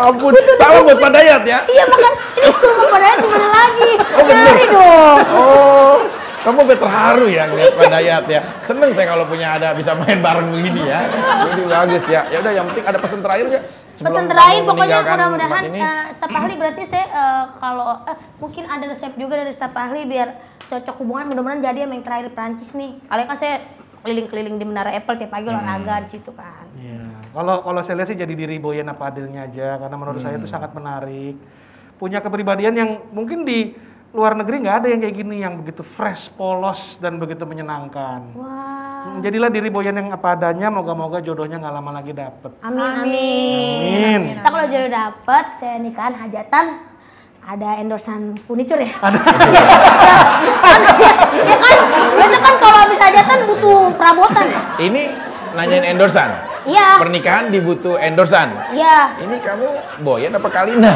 Ampun, salah buat Pak Dayat ya? Iya makan ini ke rumah Pak Dayat di mana lagi? Nyari dong. Oh, kamu sampai terharu ya ngeliat Pak Dayat ya. Seneng saya kalau punya ada bisa main bareng begini ya. Jadi bagus ya. Ya udah yang penting ada pesan terakhir ya. Pesan terakhir pokoknya mudah-mudahan staf ahli berarti saya kalau mungkin ada resep juga dari staf ahli biar cocok hubungan mudah-mudahan jadi yang terakhir Prancis nih. Kalian kan saya keliling-keliling di Menara Eiffel tiap pagi olahraga di situ kan. Iya. Kalau saya lihat sih jadi diri Boyan apa adilnya aja karena menurut saya itu sangat menarik. Punya kepribadian yang mungkin di luar negeri nggak ada yang kayak gini yang begitu fresh, polos dan begitu menyenangkan. Wah. Jadilah diri Boyan yang apa adanya, moga-moga jodohnya nggak lama lagi dapet. Amin. Kita kalau jodoh dapet, saya nikahan hajatan. Ada endorsan furniture ya? Ada. Ya kan, biasa kan kalau habis hajatan butuh perabotan. Ini nanyain endorsan? Iya. Pernikahan dibutuh endorsan. Iya. Ini kamu Boyan apa Kalina?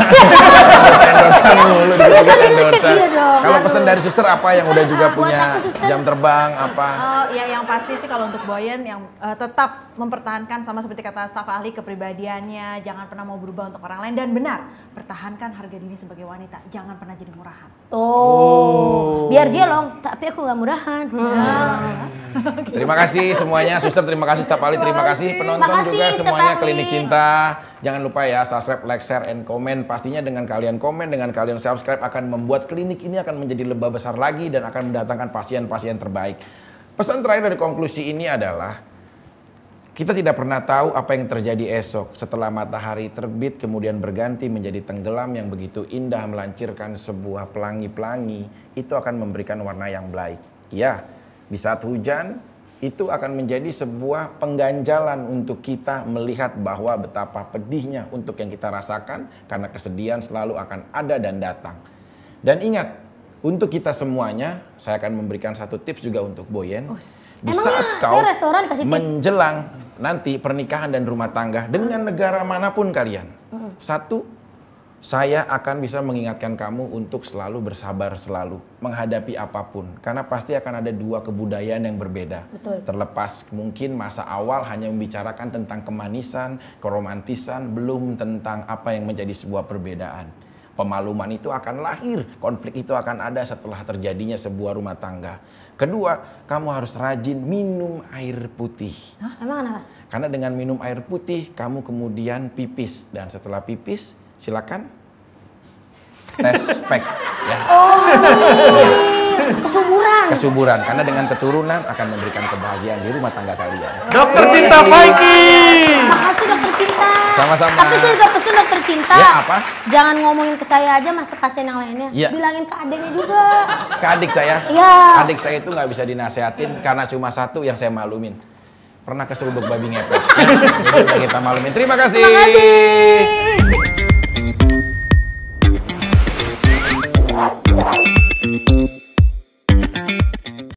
Endorsan mulu, dibutuh endorsan. Iya dong. Kalau pesan dari suster apa yang udah juga Buat punya aku, suster. jam terbang apa? Ya yang pasti sih kalau untuk Boyan yang tetap mempertahankan sama seperti kata staf ahli kepribadiannya, jangan pernah mau berubah untuk orang lain dan benar pertahankan harga diri sebagai wanita, jangan pernah jadi murahan. Tuh, biar jelong, tapi aku nggak murahan. Terima kasih semuanya, suster terima kasih, staf ahli terima kasih, penonton Makasih, juga Staf semuanya Ahli. Klinik Cinta. Jangan lupa ya subscribe, like, share, and komen. Pastinya dengan kalian komen, dengan kalian subscribe akan membuat klinik ini akan menjadi lebih besar lagi dan akan mendatangkan pasien-pasien terbaik. Pesan terakhir dari konklusi ini adalah kita tidak pernah tahu apa yang terjadi esok setelah matahari terbit kemudian berganti menjadi tenggelam yang begitu indah melancirkan sebuah pelangi-pelangi. Itu akan memberikan warna yang baik. Ya, di saat hujan itu akan menjadi sebuah pengganjalan untuk kita melihat bahwa betapa pedihnya untuk yang kita rasakan karena kesedihan selalu akan ada dan datang. Dan ingat, untuk kita semuanya, saya akan memberikan satu tips juga untuk Boyen. Di saat Emangnya kau saya restoran kasih tip? menjelang nanti pernikahan dan rumah tangga dengan negara manapun kalian. Satu, saya akan bisa mengingatkan kamu untuk selalu bersabar selalu menghadapi apapun. Karena pasti akan ada dua kebudayaan yang berbeda. Betul. Terlepas mungkin masa awal hanya membicarakan tentang kemanisan, keromantisan, belum tentang apa yang menjadi sebuah perbedaan. Pemaluman itu akan lahir, konflik itu akan ada setelah terjadinya sebuah rumah tangga. Kedua, kamu harus rajin minum air putih. Hah? Emang kenapa? Karena dengan minum air putih, kamu kemudian pipis. Dan setelah pipis, silakan tes spek. Ya. Oh, kesuburan. Kesuburan. Karena dengan keturunan akan memberikan kebahagiaan di rumah tangga kalian. Dokter Cinta Viking. Makasih dokter Cinta. Sama-sama. Tapi saya juga pesen dokter Cinta. Ya, apa? Jangan ngomongin ke saya aja mas pasien yang lainnya. Ya. Bilangin ke adeknya juga. Ke adik saya? Iya. Adik saya itu nggak bisa dinasehatin karena cuma satu yang saya maklumin. Pernah keseruduk babi ngepet. Jadi udah kita maklumin. Terima kasih. Terima kasih.